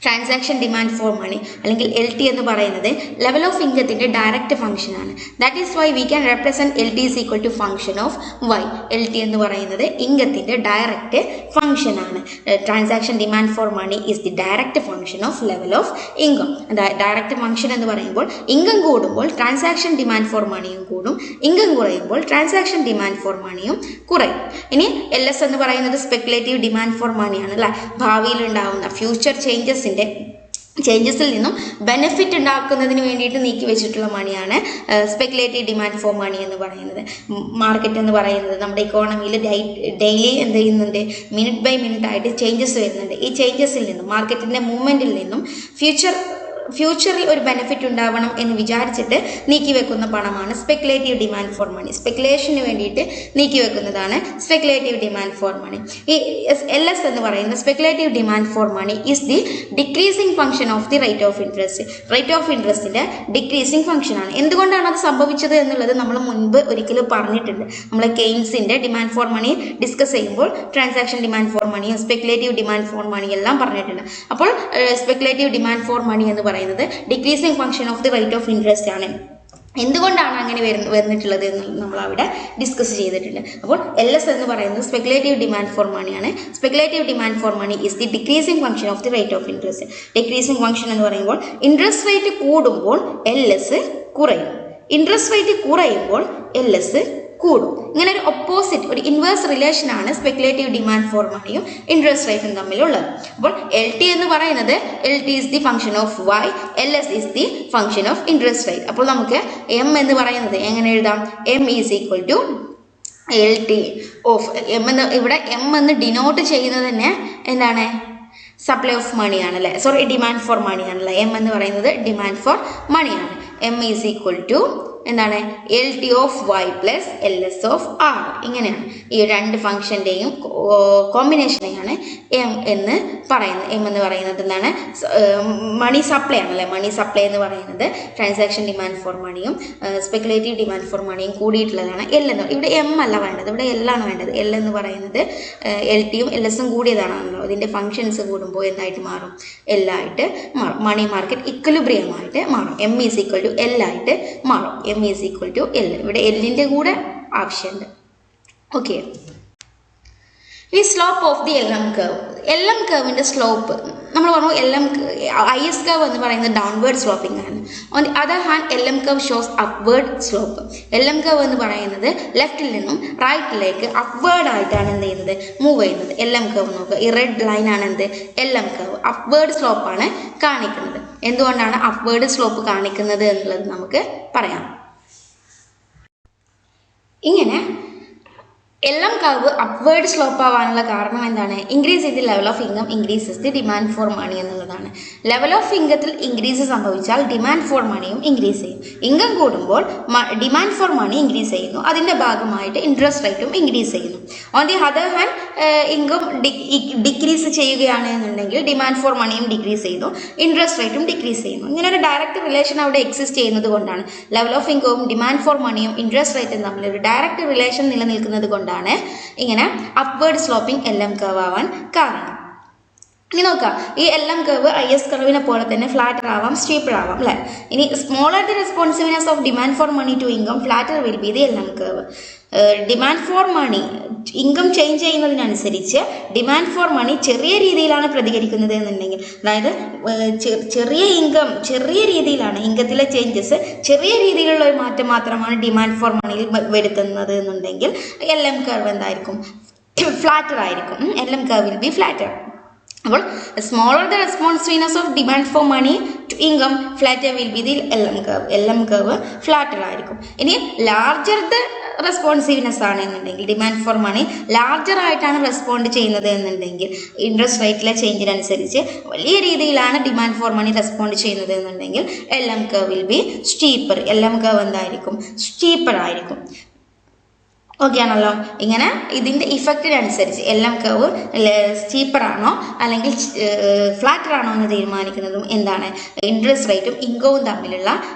Speaker 2: Transaction demand for money അല്ലെങ്കിൽ LT എന്ന് പറയുന്നത് ലെവൽ ഓഫ് ഇൻകത്തിൻ്റെ ഡയറക്റ്റ് ഫംഗ്ഷനാണ്. That is why we can represent LT is equal to function of Y. LT എന്ന് പറയുന്നത് ഇൻകത്തിൻ്റെ ഡയറക്റ്റ് ഫംഗ്ഷനാണ്. Transaction demand for money is the direct function of level of income. Direct function എന്ന് പറയുമ്പോൾ ഇൻകം കൂടുമ്പോൾ ട്രാൻസാക്ഷൻ ഡിമാൻഡ് ഫോർ മണിയും കൂടും, ഇൻകം കുറയുമ്പോൾ ട്രാൻസാക്ഷൻ ഡിമാൻഡ് ഫോർ മണിയും കുറയും. ഇനി LS എന്ന് പറയുന്നത് സ്പെക്കുലേറ്റീവ് ഡിമാൻഡ് ഫോർ മണിയാണ് അല്ലേ. ഭാവിയിൽ ഉണ്ടാകുന്ന ഫ്യൂച്ചർ ചേഞ്ചസിൽ നിന്നും ബെനിഫിറ്റ് ഉണ്ടാക്കുന്നതിന് വേണ്ടിയിട്ട് നീക്കി വെച്ചിട്ടുള്ള മണിയാണ് സ്പെക്കുലേറ്റീവ് ഡിമാൻഡ് ഫോർ മണി എന്ന് പറയുന്നത്. മാർക്കറ്റ് എന്ന് പറയുന്നത് നമ്മുടെ ഇക്കോണമിയിൽ ഡെയിലി എന്ത് ചെയ്യുന്നുണ്ട്? മിനിറ്റ് ബൈ മിനിറ്റ് ആയിട്ട് ചേഞ്ചസ് വരുന്നുണ്ട്. ഈ ചേഞ്ചസിൽ നിന്നും, മാർക്കറ്റിൻ്റെ മൂവ്മെൻറ്റിൽ നിന്നും ഫ്യൂച്ചറിൽ ഒരു ബെനിഫിറ്റ് ഉണ്ടാവണം എന്ന് വിചാരിച്ചിട്ട് നീക്കി വെക്കുന്ന പണമാണ് സ്പെക്കുലേറ്റീവ് ഡിമാൻഡ് ഫോർ മണി. സ്പെക്കുലേഷന് വേണ്ടിയിട്ട് നീക്കി വെക്കുന്നതാണ് സ്പെക്കുലേറ്റീവ് ഡിമാൻഡ് ഫോർ മണി. ഈ LS എന്ന് പറയുന്നത് speculative demand for money is the decreasing function of the rate of interest. Rate of ഇൻട്രസ്റ്റിൻ്റെ ഡിക്രീസിങ് ഫംഗ്ഷനാണ്. എന്തുകൊണ്ടാണ് അത് സംഭവിച്ചത് എന്നുള്ളത് നമ്മൾ മുൻപ് ഒരിക്കലും പറഞ്ഞിട്ടുണ്ട്. നമ്മൾ കെയ്ൻസിൻ്റെ ഡിമാൻഡ് ഫോർ മണി ഡിസ്കസ് ചെയ്യുമ്പോൾ ട്രാൻസാക്ഷൻ ഡിമാൻഡ് ഫോർ മണിയും സ്പെക്കുലേറ്റീവ് ഡിമാൻഡ് ഫോർ മണി എല്ലാം പറഞ്ഞിട്ടുണ്ട്. അപ്പോൾ സ്പെക്കുലേറ്റീവ് ഡിമാൻഡ് ഫോർ മണി എന്ന് പറയുന്നത് decreasing function of the rate of interest ആണ്. എന്തുകൊണ്ടാണ് അങ്ങനെ വന്നിട്ടുള്ളത് എന്ന് നമ്മൾ അവിടെ ഡിസ്കസ് ചെയ്തിട്ടുണ്ട്. അപ്പോൾ LS എന്ന് പറയുന്നത് സ്പെക്കുലേറ്റീവ് ഡിമാൻഡ് ഫോർ മണിയാണ്. Speculative demand for money is the decreasing function of the rate of interest. Decreasing function എന്ന് പറയുമ്പോൾ ഇൻട്രസ്റ്റ് റേറ്റ് കൂടുമ്പോൾ LS കുറയും, ഇൻട്രസ്റ്റ് റേറ്റ് കുറയുമ്പോൾ LS കൂടും. ഇങ്ങനെ ഒരു ഒപ്പോസിറ്റ്, ഒരു ഇൻവേഴ്സ് റിലേഷനാണ് സ്പെക്കുലേറ്റീവ് ഡിമാൻഡ് ഫോർ മണിയും ഇൻട്രസ്റ്റ് റേറ്റും തമ്മിലുള്ളത്. അപ്പോൾ LT എന്ന് പറയുന്നത് LT is the function of Y, LS is the function of interest rate. അപ്പോൾ നമുക്ക് M എന്ന് പറയുന്നത് എങ്ങനെ എഴുതാം? M is equal to LT of M എന്ന്, ഇവിടെ M എന്ന് ഡിനോട്ട് ചെയ്യുന്നത് തന്നെ എന്താണ്? സപ്ലൈ ഓഫ് മണിയാണ് അല്ലേ, ഡിമാൻഡ് ഫോർ മണിയാണല്ലേ. M എന്ന് പറയുന്നത് ഡിമാൻഡ് ഫോർ മണിയാണ്. M ഈസ് ഈക്വൽ ടു എന്താണ്? LT of Y plus LS of R. ഇങ്ങനെയാണ് ഈ രണ്ട് ഫംഗ്ഷൻ്റെയും കോമ്പിനേഷനെയാണ് M എന്ന് പറയുന്നത്. M എന്ന് പറയുന്നത് എന്താണ്? മണി സപ്ലൈ ആണല്ലേ. മണി സപ്ലൈ എന്ന് പറയുന്നത് ട്രാൻസാക്ഷൻ ഡിമാൻഡ് ഫോർ മണിയും സ്പെക്കുലേറ്റീവ് ഡിമാൻഡ് ഫോർ മണിയും കൂടിയിട്ടുള്ളതാണ്. L എന്ന്, ഇവിടെ M അല്ല വേണ്ടത്, ഇവിടെ L ആണ് വേണ്ടത്. L എന്ന് പറയുന്നത് LTയും LSും കൂടിയതാണല്ലോ. ഇതിൻ്റെ ഫംഗ്ഷൻസ് കൂടുമ്പോൾ എന്തായിട്ട് മാറും? L ആയിട്ട് മാറും. മണി മാർക്കറ്റ് ഇക്വിലിബ്രിയം ആയിട്ട് മാറും. M is equal to L ആയിട്ട് മാറും. M is equal to L. ഇവിടെ Lൻ്റെ കൂടെ ആവശ്യമുണ്ട്. ഓക്കെ, ഈ slope of the LM curve. LM കർവിൻ്റെ സ്ലോപ്പ് നമ്മൾ പറഞ്ഞു. IS കർവ് എന്ന് പറയുന്നത് ഡൗൺവേർഡ് സ്ലോപ്പിംഗ് ആണ്. On the other hand LM curve shows upward slope. LM curve എന്ന് പറയുന്നത് ലെഫ്റ്റിൽ നിന്നും റൈറ്റിലേക്ക് അപ്വേർഡ് ആയിട്ടാണ് എന്ത് ചെയ്യുന്നത്? മൂവ് ചെയ്യുന്നത്. LM കർവ് നോക്കുക, ഈ റെഡ് ലൈൻ ആണ് എന്ത്? LM കർവ് അപ്വേർഡ് സ്ലോപ്പാണ് കാണിക്കുന്നത്. എന്തുകൊണ്ടാണ് അപ്വേർഡ് സ്ലോപ്പ് കാണിക്കുന്നത് എന്നുള്ളത് നമുക്ക് പറയാം. ഇങ്ങനെ എല്ലാം കർവ് അപ്വേർഡ് സ്ലോപ്പ് ആവാനുള്ള കാരണം എന്താണ്? Increase in the level of income increases the demand for money എന്നുള്ളതാണ്. ലെവൽ ഓഫ് ഇൻകത്തിൽ ഇൻക്രീസ് സംഭവിച്ചാൽ ഡിമാൻഡ് ഫോർ മണിയും ഇൻക്രീസ് ചെയ്യും. ഇൻകം കൂടുമ്പോൾ ഡിമാൻഡ് ഫോർ മണി ഇൻക്രീസ് ചെയ്യുന്നു. അതിൻ്റെ ഭാഗമായിട്ട് ഇൻട്രസ്റ്റ് റേറ്റും ഇൻക്രീസ് ചെയ്യുന്നു. On the other hand income decrease ചെയ്യുകയാണ് എന്നുണ്ടെങ്കിൽ ഡിമാൻഡ് ഫോർ മണിയും ഡിക്രീസ് ചെയ്യുന്നു, ഇൻട്രസ്റ്റ് റേറ്റും ഡിക്രീസ് ചെയ്യുന്നു. ഇങ്ങനെ ഒരു ഡയറക്റ്റ് റിലേഷൻ അവിടെ എക്സിസ്റ്റ് ചെയ്യുന്നത് കൊണ്ടാണ് ലെവൽ ഓഫ് ഇൻകവും ഡിമാൻഡ് ഫോർ മണിയും ഇൻട്രസ്റ്റ് റേറ്റും തമ്മിൽ ഒരു ഡയറക്റ്റ് റിലേഷൻ നിലനിൽക്കുന്നത് കൊണ്ടാണ് ഇങ്ങനെ അപ്വേർഡ് സ്ലോപ്പിംഗ് LM കർവ് ആവാൻ കാരണം. ഇനി നോക്കാം, ഈ LM കർവ് IS കർവിനെ പോലെ തന്നെ ഫ്ലാറ്റർ ആവാം, സ്റ്റീപ്പർ ആവാം അല്ലേ. ഇനി smaller the responsiveness of demand for money to income, flatter will be the LM curve. Demand for money income change ചെയ്യുന്നതിനനുസരിച്ച് ഡിമാൻഡ് ഫോർ മണി ചെറിയ രീതിയിലാണ് പ്രതികരിക്കുന്നത് എന്നുണ്ടെങ്കിൽ, അതായത് ചെറിയ ഇൻകം ചെറിയ രീതിയിലാണ്, ഇൻകത്തിലെ ചേഞ്ചസ് ചെറിയ രീതിയിലുള്ള ഒരു മാറ്റം മാത്രമാണ് ഡിമാൻഡ് ഫോർ മണിയിൽ വരുത്തുന്നത് എന്നുണ്ടെങ്കിൽ LM കർവ് എന്തായിരിക്കും? ഫ്ലാറ്റർ ആയിരിക്കും. LM curve will be flatter. അപ്പോൾ smaller the responsiveness of demand for money to income, flatter will be the LM curve. LM curve flatter ആയിരിക്കും. ഇനി ലാർജർ ദ റെസ്പോൺസീവ്നെസ് ആണ് എന്നുണ്ടെങ്കിൽ, ഡിമാൻഡ് ഫോർ മണി ലാർജർ ആയിട്ടാണ് respond ചെയ്യുന്നത് എന്നുണ്ടെങ്കിൽ, interest റേറ്റിലെ ചേഞ്ചിനനുസരിച്ച് വലിയ രീതിയിലാണ് ഡിമാൻഡ് ഫോർ മണി റെസ്പോണ്ട് ചെയ്യുന്നത് എന്നുണ്ടെങ്കിൽ LM curve will B steeper. LM curve എന്തായിരിക്കും? സ്റ്റീപ്പർ ആയിരിക്കും. ഓക്കെ ആണല്ലോ. ഇങ്ങനെ ഇതിൻ്റെ ഇഫക്റ്റിനനുസരിച്ച് LM കർവ് സ്റ്റീപ്പർ ആണോ അല്ലെങ്കിൽ ഫ്ലാറ്റർ ആണോ എന്ന് തീരുമാനിക്കുന്നതും എന്താണ്? ഇൻട്രസ്റ്റ് റേറ്റും ഇൻകവും തമ്മിലുള്ള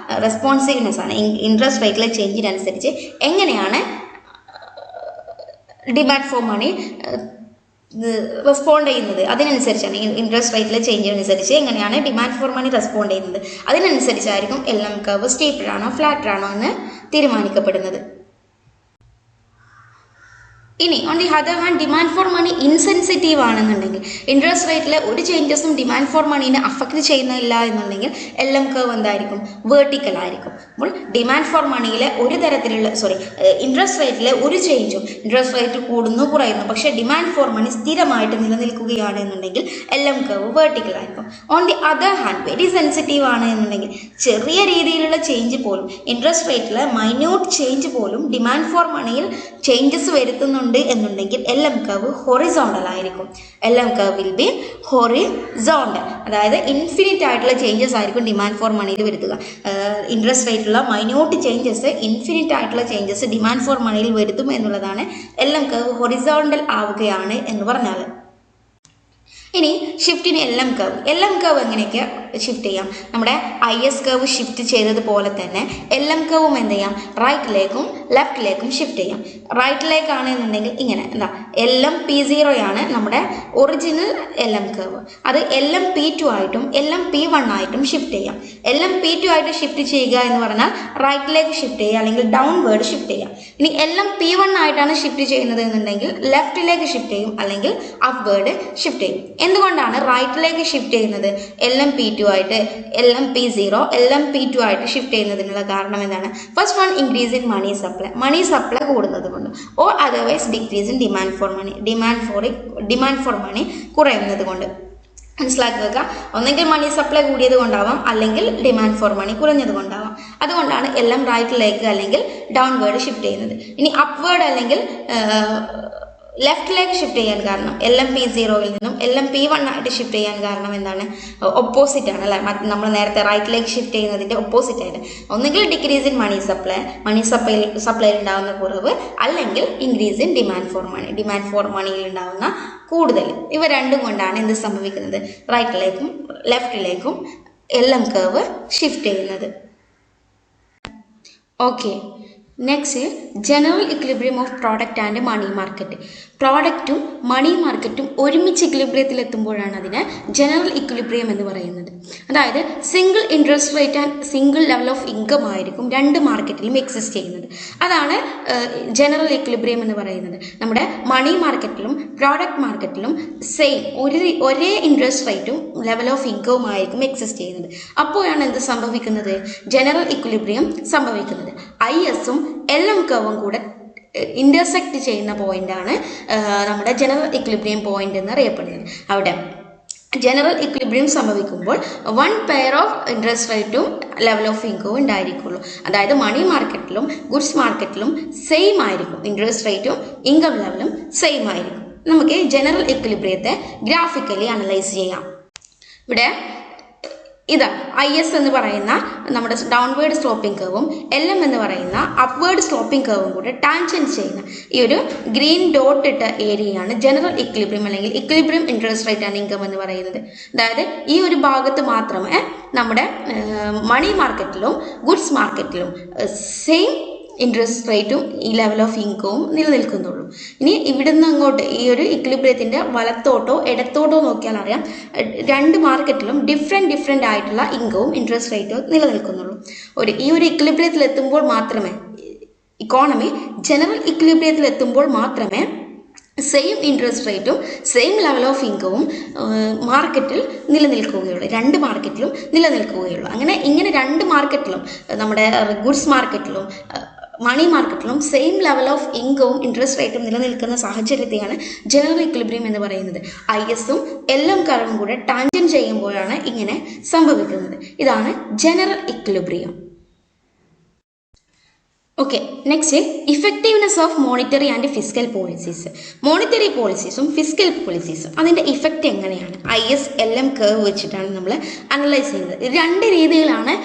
Speaker 2: റെസ്പോൺസീവ്നെസ് ആണ്. ഇൻട്രസ്റ്റ് റേറ്റിലെ ചേഞ്ചിനനുസരിച്ച് എങ്ങനെയാണ് ഡിമാൻഡ് ഫോർ മണി റെസ്പോണ്ട് ചെയ്യുന്നത്, അതിനനുസരിച്ചാണ് ഇൻട്രസ്റ്റ് റേറ്റിലെ ചേഞ്ചിനനുസരിച്ച് എങ്ങനെയാണ് ഡിമാൻഡ് ഫോർ മണി റെസ്പോണ്ട് ചെയ്യുന്നത്, അതിനനുസരിച്ചായിരിക്കും LM കർവ് സ്റ്റീപ്പർ ആണോ ഫ്ലാറ്റർ ആണോ എന്ന് തീരുമാനിക്കപ്പെടുന്നത്. ഇനി on the other hand demand for money insensitive ആണെന്നുണ്ടെങ്കിൽ, ഇൻട്രസ്റ്റ് റേറ്റിലെ ഒരു ചേഞ്ചസും ഡിമാൻഡ് ഫോർ മണീനെ അഫക്റ്റ് ചെയ്യുന്നില്ല എന്നുണ്ടെങ്കിൽ LM കർവ് എന്തായിരിക്കും? വേർട്ടിക്കൽ ആയിരിക്കും. അപ്പോൾ ഡിമാൻഡ് ഫോർ മണിയിലെ ഒരു തരത്തിലുള്ള ഇൻട്രസ്റ്റ് റേറ്റിലെ ഒരു ചേഞ്ചും, ഇൻട്രസ്റ്റ് റേറ്റ് കൂടുന്നു കുറയുന്നു, പക്ഷേ ഡിമാൻഡ് ഫോർ മണി സ്ഥിരമായിട്ട് നിലനിൽക്കുകയാണ് എന്നുണ്ടെങ്കിൽ LM കർവ് വേർട്ടിക്കൽ ആയിരിക്കും. On the other hand very sensitive ആണ് എന്നുണ്ടെങ്കിൽ, ചെറിയ രീതിയിലുള്ള ചേഞ്ച് പോലും, ഇൻട്രസ്റ്റ് റേറ്റിലെ മൈന്യൂട്ട് ചേഞ്ച് പോലും ഡിമാൻഡ് ഫോർ മണിയിൽ ചേഞ്ചസ് വരുത്തുന്നുണ്ട് എന്നുണ്ടെങ്കിൽ LM കർവ് ഹൊറിസോണ്ടൽ ആയിരിക്കും. LM curve will B horizontal. അതായത് ഇൻഫിനിറ്റ് ആയിട്ടുള്ള ചേഞ്ചസ് ആയിരിക്കും ഡിമാൻഡ് ഫോർ മണിയിൽ വരുത്തുക. ഇൻട്രസ്റ്റ് റേറ്റിലുള്ള മൈന്യൂട്ട് ചേഞ്ചസ്, ഇൻഫിനിറ്റ് ആയിട്ടുള്ള ചേഞ്ചസ് ഡിമാൻഡ് ഫോർ മണിയിൽ വരുത്തും എന്നുള്ളതാണ് LM കർവ് ഹൊറിസോണ്ടൽ ആവുകയാണ് എന്ന് പറഞ്ഞാൽ. ഇനി ഷിഫ്റ്റിന് LM കർവ് എങ്ങനെയൊക്കെ ഷിഫ്റ്റ് ചെയ്യാം? നമ്മുടെ IS കർവ് ഷിഫ്റ്റ് ചെയ്തതുപോലെ തന്നെ LM കർവും എന്ത് ചെയ്യാം? റൈറ്റിലേക്കും ലെഫ്റ്റിലേക്കും ഷിഫ്റ്റ് ചെയ്യാം. റൈറ്റിലേക്കാണ് എന്നുണ്ടെങ്കിൽ ഇങ്ങനെ എന്താ, LMP0 ആണ് നമ്മുടെ ഒറിജിനൽ LM കർവ്. അത് LMP2 ആയിട്ടും LMP1 ആയിട്ടും ഷിഫ്റ്റ് ചെയ്യാം. LMP2 ആയിട്ട് ഷിഫ്റ്റ് ചെയ്യുക എന്ന് പറഞ്ഞാൽ റൈറ്റിലേക്ക് ഷിഫ്റ്റ് ചെയ്യുക അല്ലെങ്കിൽ ഡൗൺവേർഡ് ഷിഫ്റ്റ് ചെയ്യാം. ഇനി LMP1 ആയിട്ടാണ് ഷിഫ്റ്റ് ചെയ്യുന്നത് എന്നുണ്ടെങ്കിൽ ലെഫ്റ്റിലേക്ക് ഷിഫ്റ്റ് ചെയ്യും അല്ലെങ്കിൽ അപ്വേർഡ് ഷിഫ്റ്റ് ചെയ്യും. എന്തുകൊണ്ടാണ് റൈറ്റിലേക്ക് ഷിഫ്റ്റ് ചെയ്യുന്നത്? LMP2 ആയിട്ട് LMP0 LMP2 ആയിട്ട് ഷിഫ്റ്റ് ചെയ്യുന്നതിനുള്ള കാരണം എന്താണ്? First one, increase in money supply കൂടുന്നത് കൊണ്ട്, or otherwise decrease in demand for money കുറയുന്നത് കൊണ്ട്. മനസ്സിലാക്കി വെക്കുക. ഒന്നെങ്കിൽ മണി സപ്ലൈ കൂടിയത് കൊണ്ടാവാം, അല്ലെങ്കിൽ ഡിമാൻഡ് ഫോർ മണി കുറഞ്ഞത് കൊണ്ടാവാം. അതുകൊണ്ടാണ് LM റൈറ്റിലേക്ക് അല്ലെങ്കിൽ ഡൗൺവേർഡ് ഷിഫ്റ്റ് ചെയ്യുന്നത്. ഇനി അപ്വേർഡ് അല്ലെങ്കിൽ ലെഫ്റ്റിലേക്ക് ഷിഫ്റ്റ് ചെയ്യാൻ കാരണം, LMP0യിൽ നിന്നും LMP1 ആയിട്ട് ഷിഫ്റ്റ് ചെയ്യാൻ കാരണം എന്താണ്? ഓപ്പോസിറ്റ് ആണ് അല്ലേ. നമ്മൾ നേരത്തെ റൈറ്റിലേക്ക് ഷിഫ്റ്റ് ചെയ്യുന്നതിൻ്റെ ഓപ്പോസിറ്റ് ആയിട്ട്, ഒന്നുകിൽ ഡിക്രീസ് ഇൻ മണി സപ്ലൈയിൽ ഉണ്ടാകുന്ന കുറവ്, അല്ലെങ്കിൽ ഇൻക്രീസ് ഇൻ ഡിമാൻഡ് ഫോർ മണിയിൽ ഉണ്ടാകുന്ന കൂടുതൽ. ഇവ രണ്ടും കൊണ്ടാണ് എന്ത് സംഭവിക്കുന്നത്? റൈറ്റിലേക്കും ലെഫ്റ്റിലേക്കും LM കർവ് ഷിഫ്റ്റ് ചെയ്യുന്നത്. Okay, next general equilibrium of product and money market. പ്രോഡക്റ്റും മണി മാർക്കറ്റും ഒരുമിച്ച് ഇക്വിലിബ്രിയത്തിലെത്തുമ്പോഴാണ് അതിനെ ജനറൽ ഇക്വിലിബ്രിയം എന്ന് പറയുന്നത്. അതായത് single interest rate and single level of income ആയിരിക്കും രണ്ട് മാർക്കറ്റിലും എക്സിസ്റ്റ് ചെയ്യുന്നത്. അതാണ് ജനറൽ ഇക്വിലിബ്രിയം എന്ന് പറയുന്നത്. നമ്മുടെ മണി മാർക്കറ്റിലും പ്രോഡക്റ്റ് മാർക്കറ്റിലും സെയിം ഒരേ ഇൻട്രസ്റ്റ് റേറ്റും ലെവൽ ഓഫ് ഇൻകവും ആയിരിക്കും എക്സിസ്റ്റ് ചെയ്യുന്നത്. അപ്പോഴാണ് എന്ത് സംഭവിക്കുന്നത്? ജനറൽ ഇക്വിലിബ്രിയം സംഭവിക്കുന്നത്. ISഉം LM കർവും കൂടെ ഇന്റർസെക്ട് ചെയ്യുന്ന പോയിന്റാണ് നമ്മുടെ ജനറൽ ഇക്വിലിബ്രിയം പോയിന്റ് എന്ന് അറിയപ്പെടുന്നത്. അവിടെ ജനറൽ ഇക്വിലിബ്രിയം സംഭവിക്കുമ്പോൾ വൺ പെയർ ഓഫ് ഇൻട്രസ്റ്റ് റേറ്റും ലെവൽ ഓഫ് ഇൻകവും ഉണ്ടായിരിക്കുള്ളൂ. അതായത് മണി മാർക്കറ്റിലും ഗുഡ്സ് മാർക്കറ്റിലും സെയിം ആയിരിക്കും, ഇൻട്രസ്റ്റ് റേറ്റും ഇൻകം ലെവലും സെയിം ആയിരിക്കും. നമുക്ക് ജനറൽ ഇക്വിലിബ്രിയത്തെ ഗ്രാഫിക്കലി അനലൈസ് ചെയ്യാം. ഇവിടെ ഇതാണ് IS എന്ന് പറയുന്ന നമ്മുടെ ഡൗൺവേർഡ് സ്ലോപ്പിംഗ് കർവും LM എന്ന് പറയുന്ന അപ്വേർഡ് സ്ലോപ്പിംഗ് കർവും കൂടെ ടാൻജൻറ്റ് ചെയ്യുന്ന ഈ ഒരു ഗ്രീൻ ഡോട്ട് ഇട്ട ഏരിയയാണ് ജനറൽ ഇക്വിലിബ്രിയം അല്ലെങ്കിൽ equilibrium interest rate and income എന്ന് പറയുന്നത്. അതായത് ഈ ഒരു ഭാഗത്ത് മാത്രമേ നമ്മുടെ മണി മാർക്കറ്റിലും ഗുഡ്സ് മാർക്കറ്റിലും സെയിം ഇൻട്രസ്റ്റ് റേറ്റും ഈ ലെവൽ ഓഫ് ഇൻകവും നിലനിൽക്കുന്നുള്ളൂ. ഇനി ഇവിടുന്ന് അങ്ങോട്ട് ഈ ഒരു ഇക്വിലിബ്രിയത്തിൻ്റെ വലത്തോട്ടോ ഇടത്തോട്ടോ നോക്കിയാൽ അറിയാം, രണ്ട് മാർക്കറ്റിലും ഡിഫറെൻ്റ് ആയിട്ടുള്ള ഇൻകവും ഇൻട്രസ്റ്റ് റേറ്റും നിലനിൽക്കുന്നുള്ളൂ. ഈ ഒരു ഇക്വിലിബ്രിയത്തിൽ എത്തുമ്പോൾ മാത്രമേ ഇക്കോണമി ജനറൽ ഇക്വിലിബ്രിയത്തിൽ എത്തുമ്പോൾ മാത്രമേ സെയിം ഇൻട്രസ്റ്റ് റേറ്റും സെയിം ലെവൽ ഓഫ് ഇൻകവും മാർക്കറ്റിൽ നിലനിൽക്കുകയുള്ളൂ, രണ്ട് മാർക്കറ്റിലും നിലനിൽക്കുകയുള്ളൂ. ഇങ്ങനെ രണ്ട് മാർക്കറ്റിലും നമ്മുടെ ഗുഡ്സ് മാർക്കറ്റിലും മണി മാർക്കറ്റിലും സെയിം ലെവൽ ഓഫ് ഇൻകവും ഇൻട്രസ്റ്റ് റേറ്റും നിലനിൽക്കുന്ന സാഹചര്യത്തെയാണ് ജനറൽ ഇക്വിലിബ്രിയം എന്ന് പറയുന്നത്. ISഉം LM കർവും കൂടെ ടാൻജൻറ്റ് ചെയ്യുമ്പോഴാണ് ഇങ്ങനെ സംഭവിക്കുന്നത്. ഇതാണ് general equilibrium. Okay, next effectiveness of monetary and fiscal policies. Monetary പോളിസീസും ഫിസ്ക്കൽ പോളിസീസും അതിൻ്റെ ഇഫക്റ്റ് എങ്ങനെയാണ് IS LM കർവ് വെച്ചിട്ടാണ് നമ്മൾ അനലൈസ് ചെയ്യുന്നത്. രണ്ട് രീതിയിലാണ്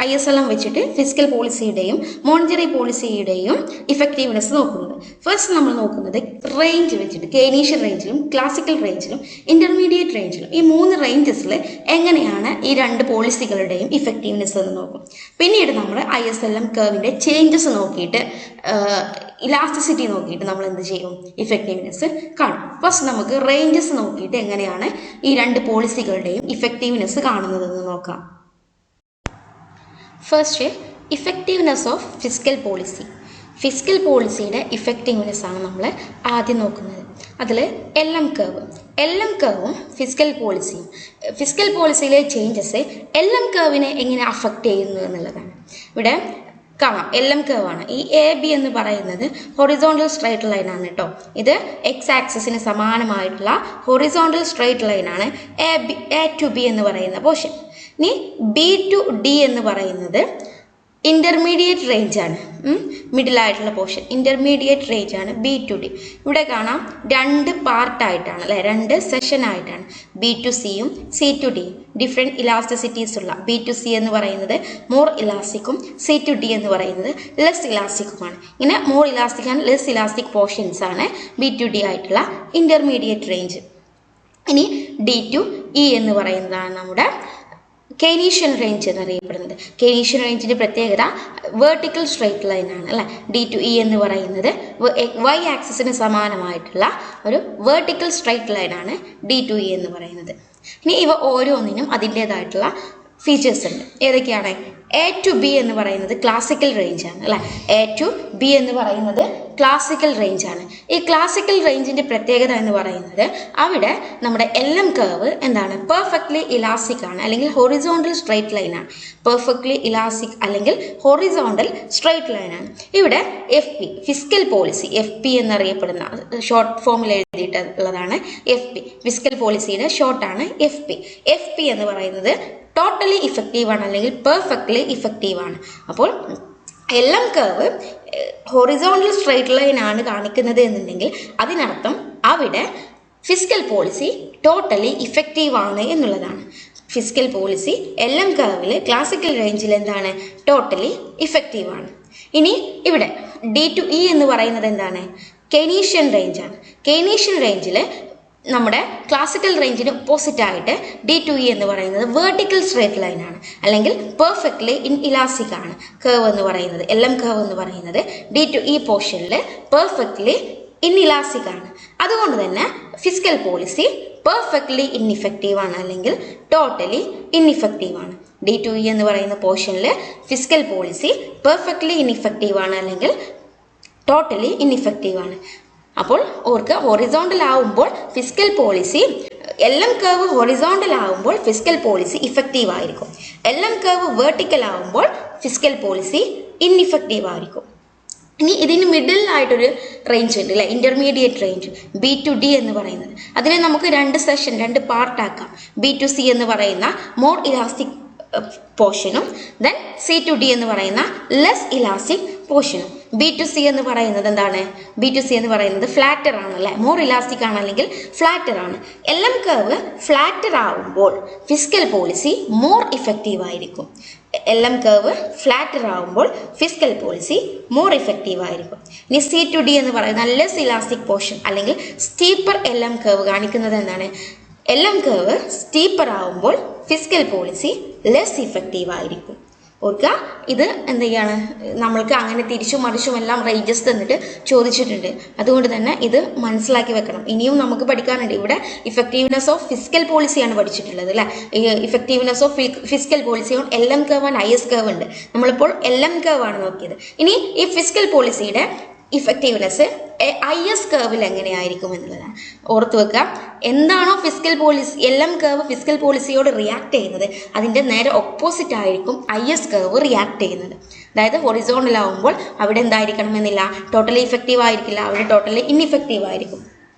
Speaker 2: ISLM വെച്ചിട്ട് ഫിസ്ക്കൽ പോളിസിയുടെയും മോണിറ്ററി പോളിസിയുടെയും ഇഫക്റ്റീവ്നെസ് നോക്കുന്നത്. ഫസ്റ്റ് നമ്മൾ നോക്കുന്നത് റേഞ്ച് വെച്ചിട്ട് കെയ്നീഷ്യൻ റേഞ്ചിലും ക്ലാസിക്കൽ റേഞ്ചിലും ഇൻ്റർമീഡിയറ്റ് റേഞ്ചിലും ഈ മൂന്ന് റേഞ്ചസിൽ എങ്ങനെയാണ് ഈ രണ്ട് പോളിസികളുടെയും ഇഫക്റ്റീവ്നെസ് എന്ന് നോക്കും. പിന്നീട് നമ്മൾ ISLM കർവിൻ്റെ ചേഞ്ചസ് നോക്കിയിട്ട് ഇലാസ്റ്റിസിറ്റി നോക്കിയിട്ട് നമ്മൾ എന്ത് ചെയ്യും, ഇഫക്റ്റീവ്നെസ് കാണും. ഫസ്റ്റ് നമുക്ക് റേഞ്ചസ് നോക്കിയിട്ട് എങ്ങനെയാണ് ഈ രണ്ട് പോളിസികളുടെയും ഇഫക്റ്റീവ്നെസ് കാണുന്നതെന്ന് നോക്കാം. First effectiveness of fiscal policy. Fiscal പോളിസിയുടെ ഇഫക്റ്റീവ്നെസ് ആണ് നമ്മൾ ആദ്യം നോക്കുന്നത്. അതിൽ LM കർവും ഫിസ്ക്കൽ പോളിസിയിലെ ചേഞ്ചസ് LM കർവിനെ എങ്ങനെ അഫക്റ്റ് ചെയ്യുന്നു എന്നുള്ളതാണ്. ഇവിടെ കാണാം, LM കർവാണ്. ഈ AB എന്ന് പറയുന്നത് ഹൊറിസോണ്ടൽ സ്ട്രൈറ്റ് ലൈൻ ആണ് കേട്ടോ. ഇത് എക്സ് ആക്സിസിന് സമാനമായിട്ടുള്ള ഹൊറിസോണ്ടൽ സ്ട്രൈറ്റ് ലൈനാണ് A to B എന്ന് പറയുന്ന പോർഷൻ. ഇനി B to D എന്ന് പറയുന്നത് ഇൻ്റർമീഡിയറ്റ് റേഞ്ചാണ്, മിഡിലായിട്ടുള്ള പോർഷൻ ഇൻ്റർമീഡിയറ്റ് റേഞ്ചാണ് B to D. ഇവിടെ കാണാം രണ്ട് പാർട്ടായിട്ടാണ് അല്ലേ, രണ്ട് സെഷനായിട്ടാണ് B to Cയും C to Dയും. ഡിഫറെൻറ്റ് ഇലാസ്റ്റിസിറ്റീസ് ഉള്ള B to C എന്ന് പറയുന്നത് മോർ ഇലാസ്റ്റിക്കും C to D എന്ന് പറയുന്നത് ലെസ് ഇലാസ്റ്റിക്കുമാണ്. ഇങ്ങനെ more elastic and less elastic portions ആണ് B to D ആയിട്ടുള്ള ഇൻ്റർമീഡിയറ്റ് റേഞ്ച്. ഇനി D to E എന്ന് പറയുന്നതാണ് നമ്മുടെ കെയ്നീഷ്യൻ റേഞ്ച് എന്നറിയപ്പെടുന്നത്. കെയ്നീഷ്യൻ റേഞ്ചിൻ്റെ പ്രത്യേകത വേർട്ടിക്കൽ സ്ട്രൈറ്റ് ലൈൻ ആണ് അല്ലേ. D to E എന്ന് പറയുന്നത് Y ആക്സിസിന് സമാനമായിട്ടുള്ള ഒരു വേർട്ടിക്കൽ സ്ട്രൈറ്റ് ലൈനാണ് D to E എന്ന് പറയുന്നത്. ഇനി ഇവ ഓരോന്നിനും അതിൻ്റേതായിട്ടുള്ള ഫീച്ചേഴ്സ് ഉണ്ട്. ഏതൊക്കെയാണ്? A to B എന്ന് പറയുന്നത് ക്ലാസിക്കൽ റേഞ്ചാണ് അല്ലേ. A to B എന്ന് പറയുന്നത് ക്ലാസിക്കൽ റേഞ്ചാണ്. ഈ ക്ലാസിക്കൽ റേഞ്ചിൻ്റെ പ്രത്യേകത എന്ന് പറയുന്നത് അവിടെ നമ്മുടെ LM കർവ് എന്താണ്, പെർഫെക്റ്റ്ലി ഇലാസ്റ്റിക് ആണ് അല്ലെങ്കിൽ ഹൊറിസോണ്ടൽ സ്ട്രൈറ്റ് ലൈനാണ്. പെർഫെക്റ്റ്ലി ഇലാസ്റ്റിക് അല്ലെങ്കിൽ ഹൊറിസോണ്ടൽ സ്ട്രൈറ്റ് ലൈനാണ്. ഇവിടെ FP ഫിസ്ക്കൽ പോളിസി, FP എന്നറിയപ്പെടുന്ന ഷോർട്ട് ഫോമിൽ എഴുതിയിട്ടുള്ളതാണ് FP. ഫിസ്ക്കൽ പോളിസിയുടെ ഷോർട്ടാണ് FP. FP എന്ന് പറയുന്നത് ടോട്ടലി ഇഫക്റ്റീവാണ് അല്ലെങ്കിൽ പെർഫെക്റ്റ്ലി ഇഫക്റ്റീവാണ്. അപ്പോൾ LM curve horizontal straight line ആണ് കാണിക്കുന്നത് എന്നുണ്ടെങ്കിൽ അതിനർത്ഥം അവിടെ ഫിസ്ക്കൽ പോളിസി ടോട്ടലി ഇഫക്റ്റീവാണ് എന്നുള്ളതാണ്. ഫിസ്ക്കൽ പോളിസി LM കർവിൽ ക്ലാസിക്കൽ റേഞ്ചിൽ എന്താണ്, ടോട്ടലി ഇഫക്റ്റീവാണ്. ഇനി ഇവിടെ D to E എന്ന് പറയുന്നത് എന്താണ്, കെയ്നീഷ്യൻ റേഞ്ചാണ്. കെയ്നീഷ്യൻ റേഞ്ചിൽ നമ്മുടെ ക്ലാസിക്കൽ റേഞ്ചിന് ഓപ്പോസിറ്റ് ആയിട്ട് D to E എന്ന് പറയുന്നത് വേർട്ടിക്കൽ സ്ട്രേറ്റ് ലൈനാണ് അല്ലെങ്കിൽ പെർഫെക്റ്റ്ലി ഇലാസ്റ്റിക് ആണ്. കർവ് എന്ന് പറയുന്നത് LM കർവ് എന്ന് പറയുന്നത് D to E പോർഷനിൽ പെർഫെക്റ്റ്ലി ഇലാസ്റ്റിക് ആണ്. അതുകൊണ്ട് തന്നെ ഫിസ്ക്കൽ പോളിസി പെർഫെക്റ്റ്ലി ഇൻഇഫക്റ്റീവ് ആണ് അല്ലെങ്കിൽ ടോട്ടലി ഇൻഇഫക്റ്റീവ് ആണ്. D to E എന്ന് പറയുന്ന പോർഷനിൽ ഫിസ്ക്കൽ പോളിസി പെർഫെക്റ്റ്ലി ഇൻഇഫക്റ്റീവ് ആണ് അല്ലെങ്കിൽ ടോട്ടലി ഇൻഇഫക്റ്റീവ് ആണ്. അപ്പോൾ ഓർക്ക് ഹൊറിസോണ്ടൽ ആവുമ്പോൾ fiscal policy, LM curve horizontal ആവുമ്പോൾ ഫിസ്ക്കൽ പോളിസി ഇഫക്റ്റീവ് ആയിരിക്കും. LM കർവ് വെർട്ടിക്കൽ ആവുമ്പോൾ ഫിസ്ക്കൽ പോളിസി ഇൻഇഫക്റ്റീവ് ആയിരിക്കും. ഇനി ഇതിന് മിഡിലായിട്ടൊരു റേഞ്ച് ഉണ്ട് അല്ലെ, intermediate range B to D എന്ന് പറയുന്നത്. അതിനെ നമുക്ക് രണ്ട് പാർട്ടാക്കാം. ബി ടു സി എന്ന് പറയുന്ന മോർ ഇലാസ്റ്റിക് പോർഷനും ദെൻ സി ടു ഡി എന്ന് പറയുന്ന ലെസ് ഇലാസ്റ്റിക് പോർഷനും. ബി ടു സി എന്ന് പറയുന്നത് എന്താണ്? ബി ടു സി എന്ന് പറയുന്നത് ഫ്ലാറ്റർ ആണ് അല്ലെ, മോർ ഇലാസ്റ്റിക് ആണ് അല്ലെങ്കിൽ ഫ്ലാറ്റർ ആണ്. LM കർവ് ഫ്ലാറ്റർ ആവുമ്പോൾ ഫിസ്ക്കൽ പോളിസി മോർ ഇഫക്റ്റീവ് ആയിരിക്കും. LM കർവ് ഫ്ലാറ്റർ ആവുമ്പോൾ ഫിസ്ക്കൽ പോളിസി മോർ ഇഫക്റ്റീവ് ആയിരിക്കും. ഇനി സി ടു ഡി എന്ന് പറയുന്ന ലെസ് ഇലാസ്റ്റിക് പോർഷൻ അല്ലെങ്കിൽ സ്റ്റീപ്പർ LM കർവ് കാണിക്കുന്നത് എന്താണ്? LM കർവ് സ്റ്റീപ്പർ ആവുമ്പോൾ ഫിസ്ക്കൽ പോളിസി ലെസ് ഇഫക്റ്റീവ് ആയിരിക്കും. ഓർക്കുക, ഇത് എന്ത് ചെയ്യാണ്, നമ്മൾക്ക് അങ്ങനെ തിരിച്ചും മറിച്ചും എല്ലാം റേഞ്ചസ് തന്നിട്ട് ചോദിച്ചിട്ടുണ്ട്. അതുകൊണ്ട് തന്നെ ഇത് മനസ്സിലാക്കി വെക്കണം. ഇനിയും നമുക്ക് പഠിക്കാനുണ്ട്. ഇവിടെ ഇഫക്റ്റീവ്നെസ് ഓഫ് ഫിസ്ക്കൽ പോളിസിയാണ് പഠിച്ചിട്ടുള്ളത് അല്ലേ. Effectiveness of fiscal policy on LM curve and IS curve ഉണ്ട്. നമ്മളിപ്പോൾ LM കർവ് ആണ് നോക്കിയത്. ഇനി ഈ ഫിസ്ക്കൽ പോളിസിയുടെ ഇഫക്റ്റീവ്നെസ് IS കർവിൽ എങ്ങനെയായിരിക്കും എന്നുള്ളതാണ്. ഓർത്തു വെക്കുക, എന്താണോ fiscal policy LM curve fiscal പോളിസിയോട് റിയാക്ട് ചെയ്യുന്നത് അതിൻ്റെ നേരെ ഓപ്പോസിറ്റ് ആയിരിക്കും IS കർവ് റിയാക്ട് ചെയ്യുന്നത്. അതായത് ഹൊറിസോണ്ടൽ ആവുമ്പോൾ അവിടെ എന്തായിരിക്കണം എന്നില്ല, ടോട്ടലി ഇഫക്റ്റീവ് ആയിരിക്കില്ല, അവിടെ ടോട്ടലി ഇൻഇഫക്റ്റീവ് ആയിരിക്കും.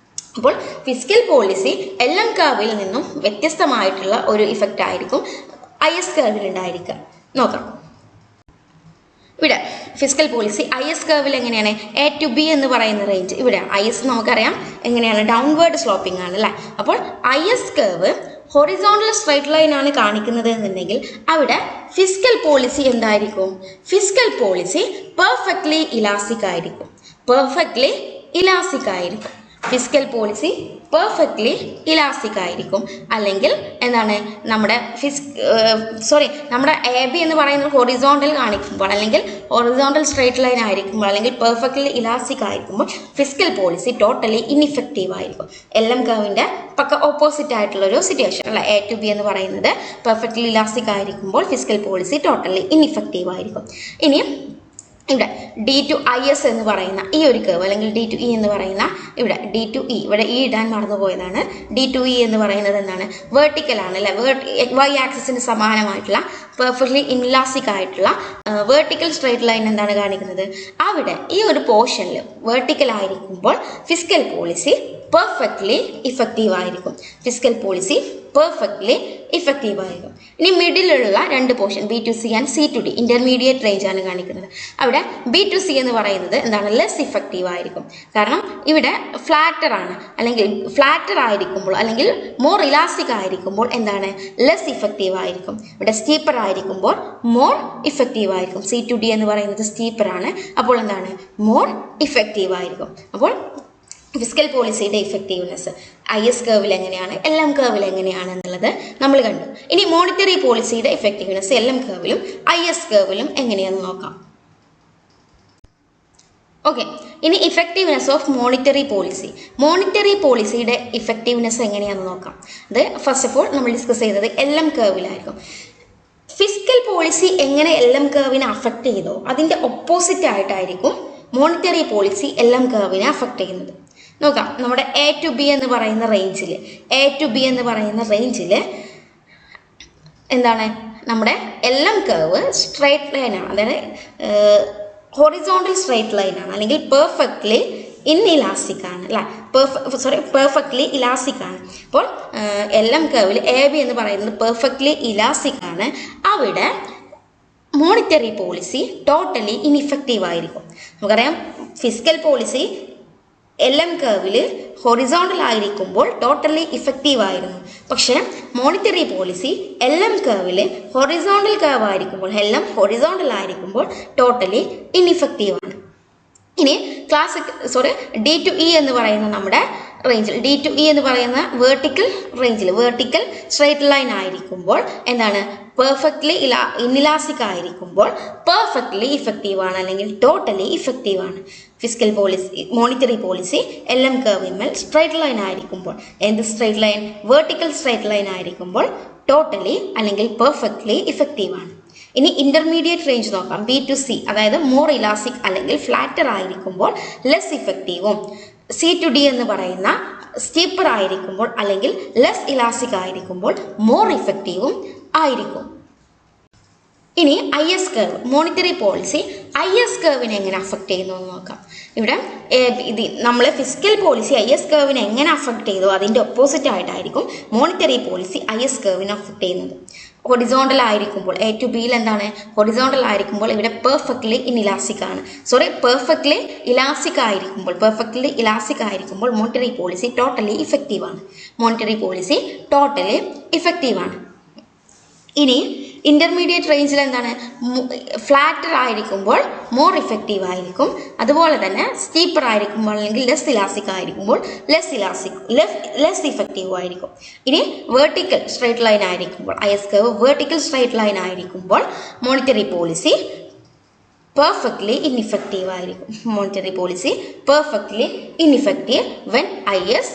Speaker 2: അപ്പോൾ ഫിസ്ക്കൽ പോളിസി LM കർവിൽ നിന്നും വ്യത്യസ്തമായിട്ടുള്ള ഒരു ഇഫക്റ്റ് ആയിരിക്കും IS കർവിൽ ഉണ്ടായിരിക്കുക. നോക്കാം. ഇവിടെ ഫിസ്ക്കൽ പോളിസി IS കർവിൽ എങ്ങനെയാണ്? A to B എന്ന് പറയുന്ന റേഞ്ച്. ഇവിടെ IS നമുക്കറിയാം എങ്ങനെയാണ്, ഡൗൺവേർഡ് സ്ലോപ്പിംഗ് ആണ് അല്ലേ. അപ്പോൾ IS curve horizontal straight line ആണ് കാണിക്കുന്നത് എന്നുണ്ടെങ്കിൽ അവിടെ ഫിസ്ക്കൽ പോളിസി എന്തായിരിക്കും? ഫിസ്ക്കൽ പോളിസി പെർഫെക്റ്റ്ലി ഇലാസ്റ്റിക് ആയിരിക്കും. പെർഫെക്റ്റ്ലി ഇലാസ്റ്റിക് ആയിരിക്കും. ഫിസ്ക്കൽ പോളിസി പെർഫെക്റ്റ്ലി ഇലാസ്റ്റിക് ആയിരിക്കും. അല്ലെങ്കിൽ എന്താണ്, നമ്മുടെ നമ്മുടെ AB എന്ന് പറയുന്നത് ഹൊറിസോണ്ടൽ കാണിക്കുമ്പോൾ അല്ലെങ്കിൽ ഹൊറിസോണ്ടൽ സ്ട്രൈറ്റ് ലൈൻ ആയിരിക്കുമ്പോൾ അല്ലെങ്കിൽ പെർഫെക്റ്റ്ലി ഇലാസ്റ്റിക് ആയിരിക്കുമ്പോൾ ഫിസ്ക്കൽ പോളിസി ടോട്ടലി ഇൻഇഫക്റ്റീവ് ആയിരിക്കും. LM കർവിൻ്റെ പക്ക ഓപ്പോസിറ്റ് ആയിട്ടുള്ള ഒരു സിറ്റുവേഷൻ അല്ല. A to B എന്ന് പറയുന്നത് പെർഫെക്റ്റ്ലി ഇലാസ്റ്റിക് ആയിരിക്കുമ്പോൾ ഫിസ്ക്കൽ പോളിസി ടോട്ടലി ഇൻഇഫക്റ്റീവ് ആയിരിക്കും. ഇനി ഇവിടെ D to IS എന്ന് പറയുന്ന ഈ ഒരു കർവ് അല്ലെങ്കിൽ D to E എന്ന് പറയുന്ന ഇവിടെ D to E, ഇവിടെ E ഇടാൻ മറന്നുപോയതാണ്. D to E എന്ന് പറയുന്നത് എന്താണ്? വെർട്ടിക്കൽ ആണ് അല്ലെ. Y ആക്സിസിന് സമാനമായിട്ടുള്ള പെർഫെക്റ്റ്ലി ഇൻലാസ്റ്റിക് ആയിട്ടുള്ള വെർട്ടിക്കൽ സ്ട്രൈറ്റ് ലൈൻ എന്താണ് കാണിക്കുന്നത്? അവിടെ ഈ ഒരു പോർഷനിൽ വെർട്ടിക്കൽ ആയിരിക്കുമ്പോൾ ഫിസ്ക്കൽ പോളിസി പെർഫെക്റ്റ്ലി ഇഫക്റ്റീവ് ആയിരിക്കും. ഫിസ്ക്കൽ പോളിസി പെർഫെക്റ്റ്ലി ഇഫക്റ്റീവ് ആയിരിക്കും. ഇനി മിഡിലുള്ള രണ്ട് portion B to C and C to D intermediate range ആണ് കാണിക്കുന്നത്. അവിടെ B to C എന്ന് പറയുന്നത് എന്താണ്? ലെസ് ഇഫക്റ്റീവ് ആയിരിക്കും. കാരണം ഇവിടെ ഫ്ലാറ്റർ ആണ്, അല്ലെങ്കിൽ ഫ്ലാറ്റർ ആയിരിക്കുമ്പോൾ അല്ലെങ്കിൽ മോർ ഇലാസ്റ്റിക് ആയിരിക്കുമ്പോൾ എന്താണ്? ലെസ് ഇഫക്റ്റീവ് ആയിരിക്കും. ഇവിടെ സ്റ്റീപ്പർ ആയിരിക്കുമ്പോൾ മോർ ഇഫക്റ്റീവ് ആയിരിക്കും. C to D എന്ന് പറയുന്നത് സ്റ്റീപ്പർ ആണ്, അപ്പോൾ എന്താണ്? മോർ ഇഫക്റ്റീവ് ആയിരിക്കും. അപ്പോൾ ഫിസ്ക്കൽ പോളിസിയുടെ ഇഫക്റ്റീവ്നെസ് IS കർവിൽ എങ്ങനെയാണ്, LM കർവിൽ എങ്ങനെയാണ് എന്നുള്ളത് നമ്മൾ കണ്ടു. ഇനി മോണിറ്ററി പോളിസിയുടെ ഇഫക്റ്റീവ്നെസ് LM കർവിലും IS കർവിലും എങ്ങനെയാണെന്ന് നോക്കാം. ഓക്കെ, ഇനി effectiveness of monetary policy. Monetary പോളിസിയുടെ ഇഫക്റ്റീവ്നെസ് എങ്ങനെയാണെന്ന് നോക്കാം. അത് ഫസ്റ്റ് ഓഫ് ഓൾ നമ്മൾ ഡിസ്കസ് ചെയ്തത് LM കർവിലായിരിക്കും. ഫിസ്ക്കൽ പോളിസി എങ്ങനെ LM കർവിനെ അഫക്റ്റ് ചെയ്തോ അതിൻ്റെ ഒപ്പോസിറ്റ് ആയിട്ടായിരിക്കും മോണിറ്ററി പോളിസി LM കർവിനെ അഫക്റ്റ് ചെയ്യുന്നത്. നോക്കാം, നമ്മുടെ A to B എന്ന് പറയുന്ന റേഞ്ചിൽ എന്താണ്? നമ്മുടെ LM കർവ് സ്ട്രൈറ്റ് ലൈൻ ആണ്, അതായത് ഹൊറിസോണ്ടൽ സ്ട്രൈറ്റ് ലൈൻ ആണ്, അല്ലെങ്കിൽ പെർഫെക്റ്റ്ലി ഇൻഇലാസ്റ്റിക് ആണ് അല്ലേ. പെർഫെക്റ്റ്ലി ഇലാസ്റ്റിക് ആണ്. അപ്പോൾ LM കർവിൽ AB എന്ന് പറയുന്നത് പെർഫെക്റ്റ്ലി ഇലാസ്റ്റിക് ആണ്. അവിടെ മോണിറ്ററി പോളിസി ടോട്ടലി ഇൻഇഫക്റ്റീവ് ആയിരിക്കും. നമുക്കറിയാം ഫിസ്ക്കൽ പോളിസി LM കർവിൽ ഹൊറിസോണ്ടൽ ആയിരിക്കുമ്പോൾ ടോട്ടലി ഇഫക്റ്റീവ് ആയിരുന്നു. പക്ഷേ മോണിറ്ററി പോളിസി LM കർവിൽ ഹൊറിസോണ്ടൽ കർവ് ആയിരിക്കുമ്പോൾ ഹൊറിസോണ്ടൽ ആയിരിക്കുമ്പോൾ ടോട്ടലി ഇൻഇഫക്റ്റീവ് ആണ്. ഇനി D to E എന്ന് പറയുന്ന നമ്മുടെ റേഞ്ചിൽ D to E എന്ന് പറയുന്ന വെർട്ടിക്കൽ റേഞ്ചിൽ വെർട്ടിക്കൽ സ്ട്രൈറ്റ് ലൈൻ ആയിരിക്കുമ്പോൾ എന്താണ്? പെർഫെക്റ്റ്ലി ഇൻഇലാസ്റ്റിക് ആയിരിക്കുമ്പോൾ പെർഫെക്റ്റ്ലി ഇഫക്റ്റീവ് ആണ്, അല്ലെങ്കിൽ ടോട്ടലി ഇഫക്റ്റീവ് ആണ്. Fiscal policy monetary policy LM കർവിന്മേൽ സ്ട്രൈറ്റ് ലൈൻ ആയിരിക്കുമ്പോൾ, എന്ത് straight line? Vertical straight line ആയിരിക്കുമ്പോൾ ടോട്ടലി അല്ലെങ്കിൽ പെർഫെക്റ്റ്ലി ഇഫക്റ്റീവ് ആണ്. ഇനി ഇന്റർമീഡിയറ്റ് റേഞ്ച് നോക്കാം. B to C, അതായത് മോർ ഇലാസ്റ്റിക് അല്ലെങ്കിൽ ഫ്ലാറ്റർ ആയിരിക്കുമ്പോൾ ലെസ് ഇഫക്റ്റീവും, C to D എന്ന് പറയുന്ന സ്റ്റീപ്പർ ആയിരിക്കുമ്പോൾ അല്ലെങ്കിൽ ലെസ് ഇലാസ്റ്റിക് ആയിരിക്കുമ്പോൾ മോർ ഇഫക്റ്റീവും ആയിരിക്കും. ഇനി IS curve monetary policy IS കർവിനെ എങ്ങനെ അഫക്റ്റ് ചെയ്യുന്നു എന്ന് നോക്കാം. ഇവിടെ ഇത് നമ്മൾ ഫിസ്ക്കൽ പോളിസി IS കർവിനെ എങ്ങനെ അഫക്റ്റ് ചെയ്തു അതിൻ്റെ ഒപ്പോസിറ്റ് ആയിട്ടായിരിക്കും മോണിറ്ററി പോളിസി IS കർവിനെ അഫക്റ്റ് ചെയ്യുന്നത്. ഹൊറിസോണ്ടൽ ആയിരിക്കുമ്പോൾ A to Bയിൽ എന്താണ് ഹൊറിസോണ്ടൽ ആയിരിക്കുമ്പോൾ ഇവിടെ പെർഫെക്റ്റ്ലി ഇലാസ്റ്റിക് ആണ്. പെർഫെക്റ്റ്ലി ഇലാസ്റ്റിക് ആയിരിക്കുമ്പോൾ മോണിറ്ററി പോളിസി ടോട്ടലി ഇഫക്റ്റീവ് ആണ്. ഇനി ഇന്റർമീഡിയറ്റ് റേഞ്ചിൽ എന്താണ് ഫ്ലാറ്റർ ആയിരിക്കുമ്പോൾ മോർ ഇഫക്റ്റീവ് ആയിരിക്കും. അതുപോലെ തന്നെ സ്റ്റീപ്പർ ആയിരിക്കുമ്പോൾ അല്ലെങ്കിൽ ലെസ് ഇലാസ്റ്റിക് ആയിരിക്കുമ്പോൾ ലെസ് ഇഫക്റ്റീവ് ആയിരിക്കും. ഇനി വെർട്ടിക്കൽ സ്ട്രൈറ്റ് ലൈൻ ആയിരിക്കുമ്പോൾ IS curve vertical straight line ആയിരിക്കുമ്പോൾ മോണിറ്ററി പോളിസി പെർഫെക്റ്റ്ലി ഇൻഇഫക്റ്റീവ് ആയിരിക്കും. when IS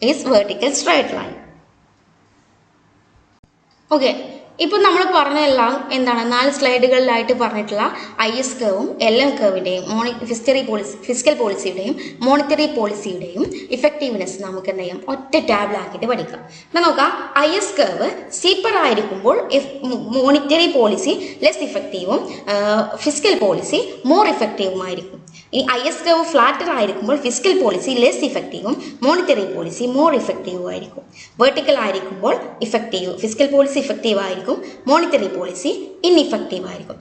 Speaker 2: is vertical straight line. Okay, ഇപ്പോൾ നമ്മൾ പറഞ്ഞതെല്ലാം എന്താണ് 4 സ്ലൈഡുകളിലായിട്ട് പറഞ്ഞിട്ടുള്ള IS കർവും LM കർവിൻ്റെയും ഫിസ്ക്കൽ പോളിസിയുടെയും മോണിറ്ററി പോളിസിയുടെയും ഇഫക്റ്റീവ്നെസ് നമുക്ക് എന്ത് ചെയ്യാം ഒറ്റ ടാബിലാക്കിയിട്ട് പഠിക്കാം. എന്നാൽ നോക്കാം, IS കർവ് സ്റ്റീപ്പർ ആയിരിക്കുമ്പോൾ മോണിറ്ററി പോളിസി ലെസ് ഇഫക്റ്റീവും ഫിസ്ക്കൽ പോളിസി മോർ ഇഫക്റ്റീവുമായിരിക്കും. ഇനി IS കർവ് ഫ്ലാറ്റർ ആയിരിക്കുമ്പോൾ ഫിസ്ക്കൽ പോളിസി ലെസ് ഇഫക്റ്റീവും മോണിറ്ററി പോളിസി മോർ ഇഫക്റ്റീവും ആയിരിക്കും. വെർട്ടിക്കൽ ആയിരിക്കുമ്പോൾ ഫിസ്ക്കൽ പോളിസി ഇഫക്റ്റീവ് ആയിരിക്കും, മോണിറ്ററി പോളിസി ഇൻഇഫക്റ്റീവ് ആയിരിക്കും.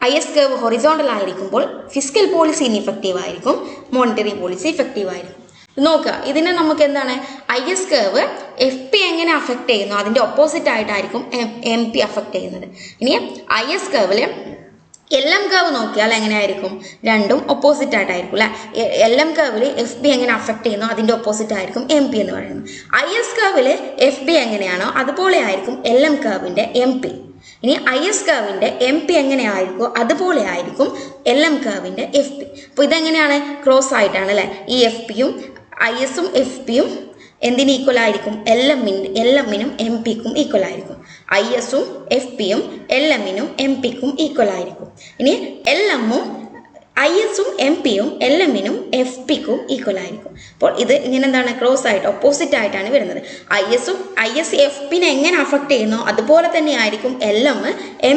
Speaker 2: IS കർവ് ഹൊറിസോണ്ടൽ ആയിരിക്കുമ്പോൾ ഫിസ്ക്കൽ പോളിസി ഇൻഇഫക്റ്റീവ് ആയിരിക്കും, മോണിറ്ററി പോളിസി ഇഫക്റ്റീവ് ആയിരിക്കും. നോക്കുക, ഇതിനെ നമുക്ക് എന്താണ് IS കർവ് FP എങ്ങനെ അഫക്റ്റ് ചെയ്യുന്നു അതിൻ്റെ ഒപ്പോസിറ്റ് ആയിട്ടായിരിക്കും MP അഫക്റ്റ് ചെയ്യുന്നത്. ഇനി IS കർവിൽ LM കർവ് നോക്കിയാൽ എങ്ങനെയായിരിക്കും രണ്ടും ഒപ്പോസിറ്റ് ആയിട്ടായിരിക്കും അല്ലെ. LM കർവിൽ FP എങ്ങനെ അഫക്റ്റ് ചെയ്യുന്നു അതിൻ്റെ ഒപ്പോസിറ്റ് ആയിരിക്കും MP എന്ന് പറയുന്നത്. IS കർവിൽ FP എങ്ങനെയാണോ അതുപോലെ ആയിരിക്കും LM കർവിൻ്റെ MP. ഇനി IS കർവിൻ്റെ MP എങ്ങനെയായിരിക്കും അതുപോലെ ആയിരിക്കും LM കർവിൻ്റെ FP. അപ്പോൾ ഇതെങ്ങനെയാണ് ക്രോസ് ആയിട്ടാണ് അല്ലേ. ഈ FPയും ISും FPയും എന്തിന് ഈക്വൽ ആയിരിക്കും LMനും MPക്കും ഈക്വൽ ആയിരിക്കും. ISും FPയും LMനും MPക്കും ഈക്വൽ ആയിരിക്കും. ഇനി ISും MPയും LMനും FPക്കും ഈക്വൽ ആയിരിക്കും. അപ്പോൾ ഇത് ഇങ്ങനെ എന്താണ് ക്രോസ് ആയിട്ട് ഓപ്പോസിറ്റ് ആയിട്ടാണ് വരുന്നത്. IS FPനെ എങ്ങനെ അഫക്റ്റ് ചെയ്യുന്നോ അതുപോലെ തന്നെ ആയിരിക്കും LM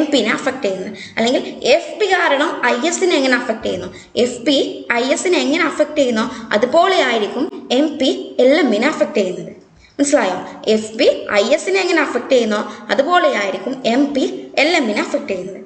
Speaker 2: MPനെ അഫക്റ്റ് ചെയ്യുന്നത്. അല്ലെങ്കിൽ FP കാരണം ISനെ എങ്ങനെ അഫക്റ്റ് ചെയ്യുന്നു FP ISനെ എങ്ങനെ അഫക്റ്റ് ചെയ്യുന്നോ അതുപോലെ ആയിരിക്കും MP LMനെ അഫക്റ്റ് ചെയ്യുന്നത്. മനസ്സിലായോ? FP ISനെ എങ്ങനെ അഫക്റ്റ് ചെയ്യുന്നോ അതുപോലെ ആയിരിക്കും MP LMനെ അഫക്റ്റ് ചെയ്യുന്നത്.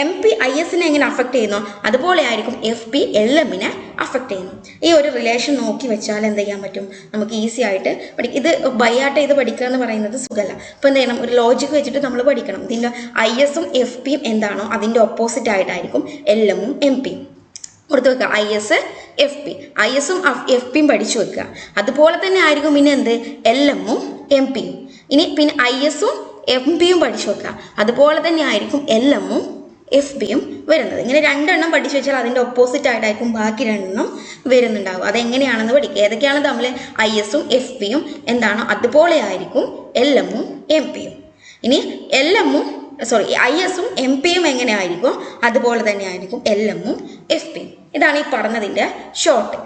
Speaker 2: MP ISനെ എങ്ങനെ അഫക്റ്റ് ചെയ്യുന്നോ അതുപോലെ ആയിരിക്കും FP LMനെ അഫക്റ്റ് ചെയ്യുന്നു. ഈ ഒരു റിലേഷൻ നോക്കി വെച്ചാൽ എന്ത് ചെയ്യാൻ പറ്റും നമുക്ക് ഈസി ആയിട്ട് ഇത് ബൈഹാർട്ട് ചെയ്ത് പഠിക്കുക എന്ന് പറയുന്നത് സുഖമല്ല. അപ്പോൾ എന്ത് ചെയ്യണം, ഒരു ലോജിക്ക് വെച്ചിട്ട് നമ്മൾ പഠിക്കണം. ഇതിൻ്റെ ISും FPയും എന്താണോ അതിൻ്റെ ഒപ്പോസിറ്റ് ആയിട്ടായിരിക്കും LMും MPയും. കൊടുത്തു വെക്കുക ISും FPയും പഠിച്ചു വെക്കുക. അതുപോലെ തന്നെ ആയിരിക്കും പിന്നെ എന്ത് LMും MPയും. ഇനി പിന്നെ ISും MPയും പഠിച്ചു വെക്കുക. അതുപോലെ തന്നെ ആയിരിക്കും LMും FPയും വരുന്നത്. ഇങ്ങനെ 2 എണ്ണം പഠിച്ചു വെച്ചാൽ അതിൻ്റെ ഒപ്പോസിറ്റ് ആയിട്ടായിരിക്കും ബാക്കി 2 എണ്ണം വരുന്നുണ്ടാവും. അതെങ്ങനെയാണെന്ന് പഠിക്കുക. ഏതൊക്കെയാണ് തമ്മിൽ ISും FPയും എന്താണോ അതുപോലെ ആയിരിക്കും LMും MPയും. ഇനി ISും MPയും എങ്ങനെയായിരിക്കും അതുപോലെ തന്നെ ആയിരിക്കും LMും FPയും. ഇതാണ് ഈ പറഞ്ഞതിൻ്റെ ഷോർട്ട്.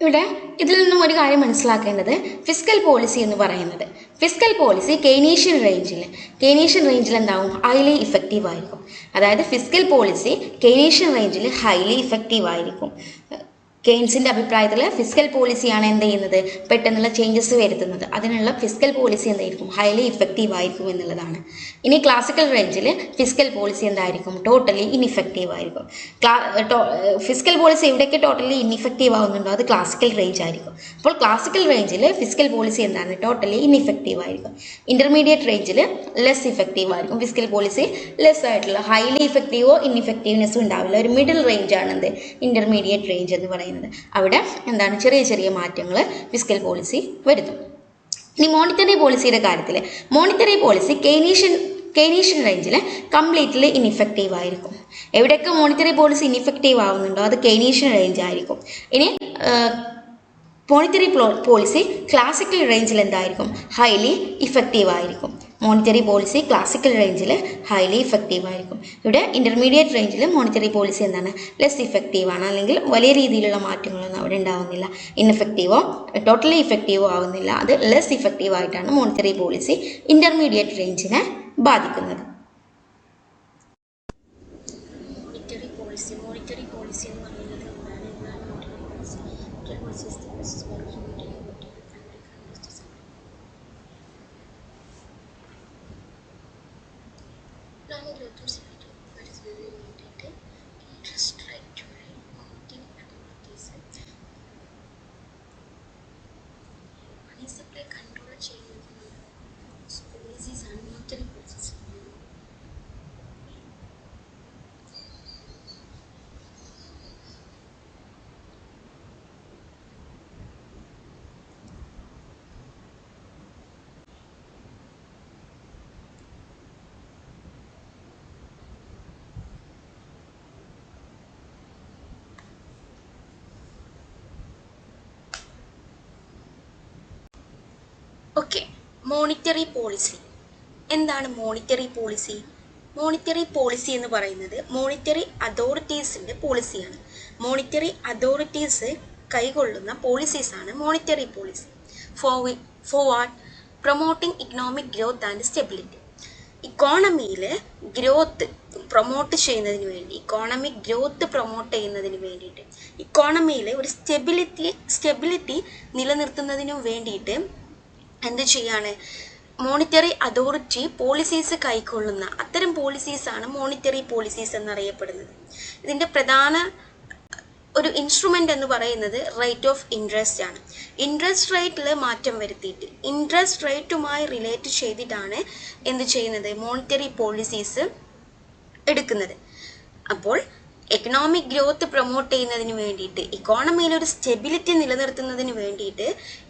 Speaker 2: ഇവിടെ ഇതിൽ നിന്നും ഒരു കാര്യം മനസ്സിലാക്കേണ്ടത് ഫിസ്ക്കൽ പോളിസി എന്ന് പറയുന്നത് ഫിസ്ക്കൽ പോളിസി കെയ്നീഷ്യൻ റേഞ്ചിൽ എന്താവും ഹൈലി ഇഫക്റ്റീവ് ആയിരിക്കും. അതായത് ഫിസ്ക്കൽ പോളിസി കെയ്നീഷ്യൻ റേഞ്ചിൽ ഹൈലി ഇഫക്റ്റീവ് ആയിരിക്കും. കെയ്ൻസിൻ്റെ അഭിപ്രായത്തിൽ ഫിസ്ക്കൽ പോളിസിയാണ് എന്ത് ചെയ്യുന്നത് പെട്ടെന്നുള്ള ചേഞ്ചസ് വരുത്തുന്നത്. അതിനുള്ള ഫിസ്ക്കൽ പോളിസി എന്തായിരിക്കും ഹൈലി ഇഫക്റ്റീവ് ആയിരിക്കും എന്നുള്ളതാണ്. ഇനി ക്ലാസിക്കൽ റേഞ്ചിൽ ഫിസ്ക്കൽ പോളിസി എന്തായിരിക്കും ടോട്ടലി ഇൻഇഫക്റ്റീവ് ആയിരിക്കും. ഫിസ്ക്കൽ പോളിസി എവിടെയൊക്കെ ടോട്ടലി ഇൻഇഫക്റ്റീവ് ആവുന്നുണ്ടോ അത് ക്ലാസിക്കൽ റേഞ്ച് ആയിരിക്കും. അപ്പോൾ ക്ലാസിക്കൽ റേഞ്ചിൽ ഫിസ്ക്കൽ പോളിസി എന്താണ് ടോട്ടലി ഇൻഇഫക്റ്റീവ് ആയിരിക്കും. ഇന്റർമീഡിയറ്റ് റേഞ്ചിൽ ലെസ് ഇഫക്റ്റീവ് ആയിരിക്കും. ഫിസ്ക്കൽ പോളിസി ലെസ് ആയിട്ടുള്ള ഹൈലി ഇഫക്റ്റീവോ ഇൻഇഫക്റ്റീവ്നെസ്സും ഉണ്ടാവില്ല. ഒരു മിഡിൽ റേഞ്ച് ആണ് എന്ത് ഇന്റർമീഡിയറ്റ് റേഞ്ച് എന്ന് പറയുന്നത്. അവിടെ എന്താണ് ചെറിയ മാറ്റങ്ങൾ ഫിസ്ക്കൽ പോളിസി വരുത്തും. ഇനി മോണിറ്ററി പോളിസിയുടെ കാര്യത്തിൽ മോണിറ്ററി പോളിസി കെയ്നീഷ്യൻ റേഞ്ചിൽ കംപ്ലീറ്റ്ലി ഇൻഇഫക്റ്റീവ് ആയിരിക്കും. എവിടെയൊക്കെ മോണിറ്ററി പോളിസി ഇൻഇഫക്റ്റീവ് ആവുന്നുണ്ടോ അത് കെയ്നീഷ്യൻ റേഞ്ച് ആയിരിക്കും. ഇനി മോണിറ്ററി പോളിസി ക്ലാസിക്കൽ റേഞ്ചിൽ എന്തായിരിക്കും ഹൈലി ഇഫക്റ്റീവ് ആയിരിക്കും. മോണിറ്ററി പോളിസി ക്ലാസിക്കൽ റേഞ്ചിൽ ഹൈലി ഇഫക്റ്റീവ് ആയിരിക്കും. ഇവിടെ ഇന്റർമീഡിയറ്റ് റേഞ്ചിൽ മോണിറ്ററി പോളിസി എന്താണ് ലെസ് ഇഫക്റ്റീവ് ആണ്. അല്ലെങ്കിൽ വലിയ രീതിയിലുള്ള മാറ്റങ്ങളൊന്നും അവിടെ ഉണ്ടാവുന്നില്ല. ഇൻഎഫക്റ്റീവോ ടോട്ടലി ഇഫക്റ്റീവോ ആവുന്നില്ല. അത് ലെസ് ഇഫക്റ്റീവ് ആയിട്ടാണ് മോണിറ്ററി പോളിസി ഇന്റർമീഡിയറ്റ് റേഞ്ചിനെ ബാധിക്കുന്നത്. പോളിസി എന്ന് പറയുന്നത് എന്താണ്? എന്താണ് monetary policy? Monetary policy is the process by which monetary authority and primary economists decide. Economic growth or stability പരിസ്ഥിതി വേണ്ടിയിട്ട് ഇൻട്രസ്റ്റ് റേറ്റ് വഴി monetary authorities money supply control ചെയ്യുന്നതിനുള്ള പോളിസീസ് ആണ് monetary policies. Okay, monetary policy എന്താണ്? Monetary policy എന്ന് പറയുന്നത് monetary അതോറിറ്റീസിൻ്റെ പോളിസിയാണ്. മോണിറ്ററി അതോറിറ്റീസ് കൈകൊള്ളുന്ന പോളിസീസാണ് monetary policy. For what? Promoting economic growth and stability. ഇക്കോണമിയിലെ ഗ്രോത്ത് പ്രൊമോട്ട് ചെയ്യുന്നതിന് വേണ്ടി, ഇക്കോണമിക് ഗ്രോത്ത് പ്രൊമോട്ട് ചെയ്യുന്നതിന് വേണ്ടിയിട്ട്, ഇക്കോണമിയിലെ ഒരു സ്റ്റെബിലിറ്റി നിലനിർത്തുന്നതിനും വേണ്ടിയിട്ട് എന്ത് ചെയ്യാണ്? മോണിറ്ററി അതോറിറ്റി പോളിസീസ് കൈക്കൊള്ളുന്ന അത്തരം പോളിസീസാണ് മോണിറ്ററി പോളിസീസ് എന്നറിയപ്പെടുന്നത്. ഇതിൻ്റെ പ്രധാന ഒരു ഇൻസ്ട്രുമെൻ്റ് എന്ന് പറയുന്നത് റേറ്റ് ഓഫ് ഇൻട്രസ്റ്റ് ആണ്. ഇൻട്രസ്റ്റ് റേറ്റിൽ മാറ്റം വരുത്തിയിട്ട് ഇൻട്രസ്റ്റ് റേറ്റുമായി റിലേറ്റ് ചെയ്തിട്ടാണ് എന്ത് ചെയ്യുന്നത്? മോണിറ്ററി പോളിസീസ് എടുക്കുന്നത്. അപ്പോൾ എക്കണോമിക് ഗ്രോത്ത് പ്രൊമോട്ട് ചെയ്യുന്നതിന് വേണ്ടിയിട്ട്, ഇക്കോണമിയിൽ ഒരു സ്റ്റെബിലിറ്റി നിലനിർത്തുന്നതിന് വേണ്ടിയിട്ട്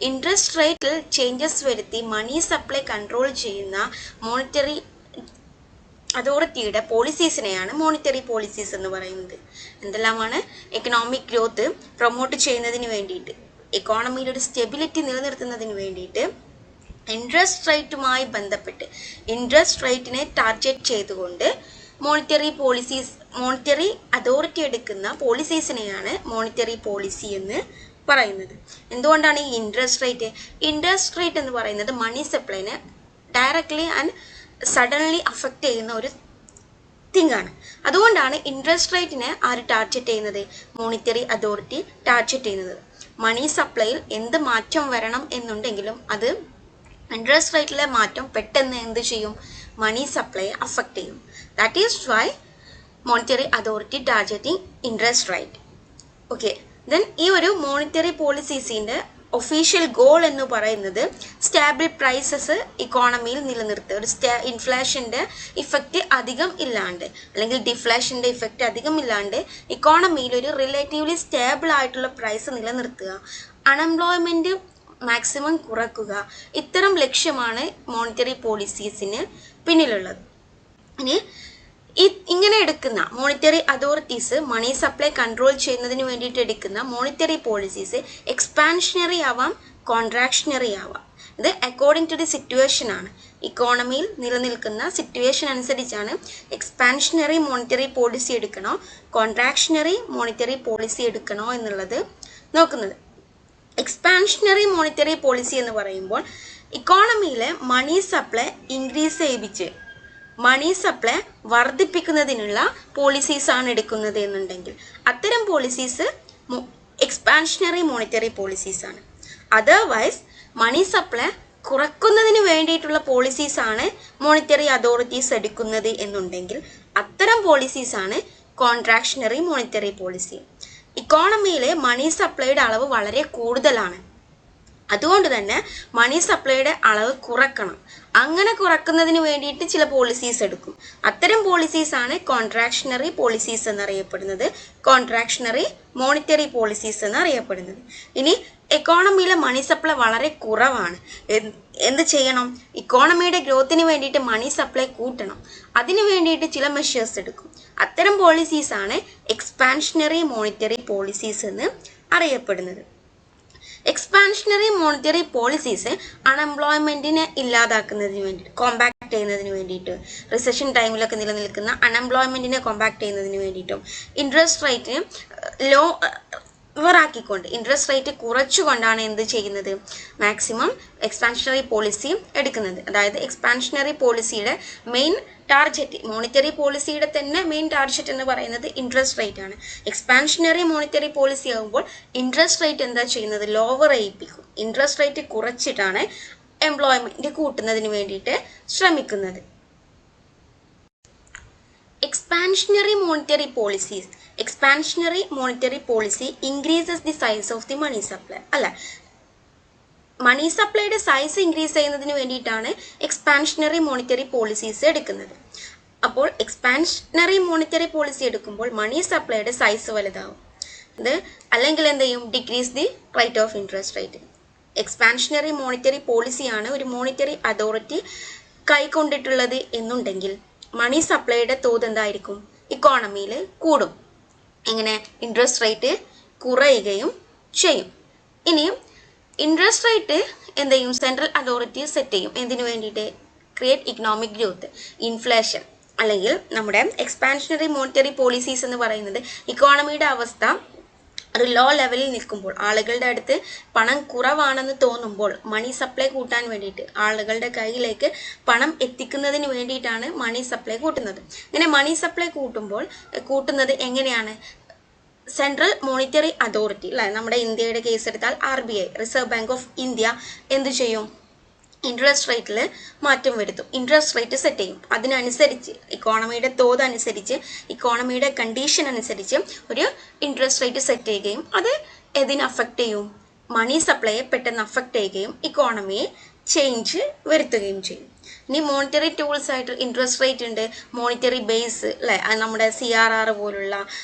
Speaker 2: ഇൻട്രസ്റ്റ് റേറ്റിൽ ചേഞ്ചസ് വരുത്തി മണി സപ്ലൈ കൺട്രോൾ ചെയ്യുന്ന മോണിറ്ററി അതോറിറ്റിയുടെ പോളിസീസിനെയാണ് മോണിറ്ററി പോളിസീസ് എന്ന് പറയുന്നത്. എന്തെല്ലാമാണ്? എക്കണോമിക് ഗ്രോത്ത് പ്രൊമോട്ട് ചെയ്യുന്നതിന് വേണ്ടിയിട്ട്, ഇക്കോണമിയിൽ ഒരു സ്റ്റെബിലിറ്റി നിലനിർത്തുന്നതിന് വേണ്ടിയിട്ട് ഇൻട്രസ്റ്റ് റേറ്റുമായി ബന്ധപ്പെട്ട് ഇൻട്രസ്റ്റ് റേറ്റിനെ ടാർഗറ്റ് ചെയ്തുകൊണ്ട് മോണിറ്ററി അതോറിറ്റി എടുക്കുന്ന പോളിസീസിനെയാണ് മോണിറ്ററി പോളിസി എന്ന് പറയുന്നത്. എന്തുകൊണ്ടാണ് ഈ ഇൻട്രസ്റ്റ് റേറ്റ് എന്ന് പറയുന്നത് മണി സപ്ലൈനെ ഡയറക്ട്ലി ആൻഡ് സഡൻലി അഫക്റ്റ് ചെയ്യുന്ന ഒരു തിങ്ങാണ്. അതുകൊണ്ടാണ് ഇൻട്രസ്റ്റ് റേറ്റിനെ ആര് ടാർഗറ്റ് ചെയ്യുന്നത്? മോണിറ്ററി അതോറിറ്റി ടാർഗറ്റ് ചെയ്യുന്നത്. മണി സപ്ലൈയിൽ എന്ത് മാറ്റം വരണം എന്നുണ്ടെങ്കിലും അത് ഇൻട്രസ്റ്റ് റേറ്റിലെ മാറ്റം പെട്ടെന്ന് എന്ത് ചെയ്യും? മണി സപ്ലൈയെ അഫക്റ്റ് ചെയ്യും. That is why monetary authority targeting interest rate. Okay, then ഈ ഒരു മോണിറ്ററി പോളിസീസിൻ്റെ ഒഫീഷ്യൽ ഗോൾ എന്ന് പറയുന്നത് സ്റ്റാബിൾ പ്രൈസസ് ഇക്കോണമിയിൽ നിലനിർത്തുക, ഒരു ഇൻഫ്ലേഷൻ്റെ ഇഫക്റ്റ് അധികം ഇല്ലാണ്ട് അല്ലെങ്കിൽ ഡിഫ്ലേഷൻ്റെ ഇഫക്റ്റ് അധികം ഇല്ലാണ്ട് ഇക്കോണമിയിൽ ഒരു റിലേറ്റീവ്ലി സ്റ്റേബിൾ ആയിട്ടുള്ള പ്രൈസ് നിലനിർത്തുക, അൺഎംപ്ലോയ്മെൻറ്റ് മാക്സിമം കുറക്കുക. ഇത്തരം ലക്ഷ്യമാണ് മോണിറ്ററി പോളിസീസിന് പിന്നിലുള്ളത്. ഇനി ഇങ്ങനെ എടുക്കുന്ന monetary authorities money supply control ചെയ്യുന്നതിന് വേണ്ടിയിട്ട് എടുക്കുന്ന മോണിറ്ററി പോളിസീസ് എക്സ്പാൻഷനറി ആവാം, കോൺട്രാക്ഷനറി ആവാം. ഇത് അക്കോർഡിംഗ് ടു ദി സിറ്റുവേഷൻ ആണ്. ഇക്കോണമിയിൽ നിലനിൽക്കുന്ന സിറ്റുവേഷൻ അനുസരിച്ചാണ് എക്സ്പാൻഷനറി മോണിറ്ററി പോളിസി എടുക്കണോ കോൺട്രാക്ഷനറി മോണിറ്ററി പോളിസി എടുക്കണോ എന്നുള്ളത് നോക്കുന്നത്. എക്സ്പാൻഷനറി മോണിറ്ററി പോളിസി എന്ന് പറയുമ്പോൾ ഇക്കോണമിയിലെ മണി സപ്ലൈ ഇൻക്രീസ് ചെയ്യിപ്പിച്ച് മണി സപ്ലൈ വർദ്ധിപ്പിക്കുന്നതിനുള്ള പോളിസീസാണ് എടുക്കുന്നത് എന്നുണ്ടെങ്കിൽ അത്തരം പോളിസീസ് എക്സ്പാൻഷനറി മോണിറ്ററി പോളിസീസാണ്. അതർവൈസ് മണി സപ്ലൈ കുറക്കുന്നതിന് വേണ്ടിയിട്ടുള്ള പോളിസീസാണ് മോണിറ്ററി അതോറിറ്റീസ് എടുക്കുന്നത് എന്നുണ്ടെങ്കിൽ അത്തരം പോളിസീസാണ് കോൺട്രാക്ഷനറി മോണിറ്ററി പോളിസി. ഇക്കോണമിയിലെ മണി സപ്ലൈയുടെ അളവ് വളരെ കൂടുതലാണ്. അതുകൊണ്ട് തന്നെ മണി സപ്ലൈയുടെ അളവ് കുറക്കണം. അങ്ങനെ കുറക്കുന്നതിന് വേണ്ടിയിട്ട് ചില പോളിസീസ് എടുക്കും. അത്തരം പോളിസീസാണ് കോൺട്രാക്ഷനറി പോളിസീസ് എന്നറിയപ്പെടുന്നത്, കോൺട്രാക്ഷനറി മോണിറ്ററി പോളിസീസ് എന്നറിയപ്പെടുന്നത്. ഇനി എക്കോണമിയിലെ മണി സപ്ലൈ വളരെ കുറവാണ്. എന്ത് ചെയ്യണം? ഇക്കോണമിയുടെ ഗ്രോത്തിന് വേണ്ടിയിട്ട് മണി സപ്ലൈ കൂട്ടണം. അതിന് വേണ്ടിയിട്ട് ചില മെഷേഴ്സ് എടുക്കും. അത്തരം പോളിസീസാണ് എക്സ്പാൻഷനറി മോണിറ്ററി പോളിസീസ് എന്ന് അറിയപ്പെടുന്നത്. എക്സ്പാൻഷനറി മോണിറ്ററി പോളിസീസ് അൺഎംപ്ലോയ്മെൻറ്റിനെ ഇല്ലാതാക്കുന്നതിന് വേണ്ടിയിട്ട്, കോമ്പാക്ട് ചെയ്യുന്നതിന് വേണ്ടിയിട്ട്, റിസഷൻ ടൈമിലൊക്കെ നിലനിൽക്കുന്ന അൺഎംപ്ലോയ്മെൻറ്റിനെ കോമ്പാക്ട് ചെയ്യുന്നതിന് വേണ്ടിയിട്ടും, ഇൻട്രസ്റ്റ് റേറ്റിന് ഇവറാക്കിക്കൊണ്ട് ഇൻട്രസ്റ്റ് റേറ്റ് കുറച്ചുകൊണ്ടാണ് എന്ത് ചെയ്യുന്നത്, മാക്സിമം എക്സ്പാൻഷനറി പോളിസി എടുക്കുന്നത്. അതായത് എക്സ്പാൻഷനറി പോളിസിയുടെ മെയിൻ ടാർഗറ്റ്, മോണിറ്ററി പോളിസിയുടെ തന്നെ മെയിൻ ടാർഗറ്റ് എന്ന് പറയുന്നത് ഇൻട്രസ്റ്റ് റേറ്റ് ആണ്. എക്സ്പാൻഷനറി മോണിറ്ററി പോളിസി ആകുമ്പോൾ ഇൻട്രസ്റ്റ് റേറ്റ് എന്താ ചെയ്യുന്നത്, ലോവർ ചെയ്യിപ്പിക്കും. ഇൻട്രസ്റ്റ് റേറ്റ് കുറച്ചിട്ടാണ് എംപ്ലോയ്മെന്റ് കൂട്ടുന്നതിന് വേണ്ടിയിട്ട് ശ്രമിക്കുന്നത്. Expansionary monetary policy increases the size of the money supply. അല്ല, മണി സപ്ലൈയുടെ സൈസ് ഇൻക്രീസ് ചെയ്യുന്നതിന് വേണ്ടിയിട്ടാണ് എക്സ്പാൻഷനറി മോണിറ്ററി പോളിസീസ് എടുക്കുന്നത്. അപ്പോൾ എക്സ്പാൻഷനറി മോണിറ്ററി പോളിസി എടുക്കുമ്പോൾ മണി സപ്ലൈയുടെ സൈസ് വലുതാവും. ഇത് അല്ലെങ്കിൽ എന്ത് ചെയ്യും, decrease the rate of interest rate. Expansionary monetary പോളിസിയാണ് ഒരു മോണിറ്ററി അതോറിറ്റി കൈക്കൊണ്ടിട്ടുള്ളത് എന്നുണ്ടെങ്കിൽ മണി സപ്ലൈയുടെ തോത് എന്തായിരിക്കും, ഇക്കോണമിയിൽ കൂടും. ഇങ്ങനെ ഇൻട്രസ്റ്റ് റേറ്റ് കുറയുകയും ചെയ്യും. ഇനിയും ഇൻട്രസ്റ്റ് റേറ്റ് എന്ത് ചെയ്യും, സെൻട്രൽ അതോറിറ്റി സെറ്റ് ചെയ്യും. എന്തിനു വേണ്ടിയിട്ട്, ക്രിയേറ്റ് ഇക്കണോമിക് ഗ്രോത്ത്. ഇൻഫ്ലേഷൻ അല്ലെങ്കിൽ നമ്മുടെ എക്സ്പാൻഷനറി മോണിറ്ററി പോളിസീസ് എന്ന് പറയുന്നത് ഇക്കോണമിയുടെ അവസ്ഥ ഒരു ലോ ലെവലിൽ നിൽക്കുമ്പോൾ, ആളുകളുടെ അടുത്ത് പണം കുറവാണെന്ന് തോന്നുമ്പോൾ മണി സപ്ലൈ കൂട്ടാൻ വേണ്ടിയിട്ട്, ആളുകളുടെ കയ്യിലേക്ക് പണം എത്തിക്കുന്നതിന് വേണ്ടിയിട്ടാണ് മണി സപ്ലൈ കൂട്ടുന്നത്. ഇങ്ങനെ മണി സപ്ലൈ കൂട്ടുന്നത് എങ്ങനെയാണ്, സെൻട്രൽ മോണിറ്ററി അതോറിറ്റി അല്ലെ, നമ്മുടെ ഇന്ത്യയുടെ കേസ് എടുത്താൽ RBI, reserve bank of India എന്ത് ചെയ്യും, ഇൻട്രസ്റ്റ് റേറ്റിൽ മാറ്റം വരുത്തും. ഇൻട്രസ്റ്റ് റേറ്റ് സെറ്റ് ചെയ്യും. അതിനനുസരിച്ച് ഇക്കോണമിയുടെ തോത് അനുസരിച്ച്, ഇക്കോണമിയുടെ കണ്ടീഷൻ അനുസരിച്ച് ഒരു ഇൻട്രസ്റ്റ് റേറ്റ് സെറ്റ് ചെയ്യുകയും അത് എതിനെ അഫക്റ്റ് ചെയ്യും, മണി സപ്ലൈയെ പെട്ടെന്ന് അഫക്റ്റ് ചെയ്യുകയും ഇക്കോണമിയെ ചേഞ്ച് വരുത്തുകയും ചെയ്യും. ഇനി മോണിറ്ററി ടൂൾസ് ആയിട്ട് ഇൻട്രസ്റ്റ് റേറ്റ് ഉണ്ട്, മോണിറ്ററി ബേസ് അല്ലെ, നമ്മുടെ CRR പോലുള്ള,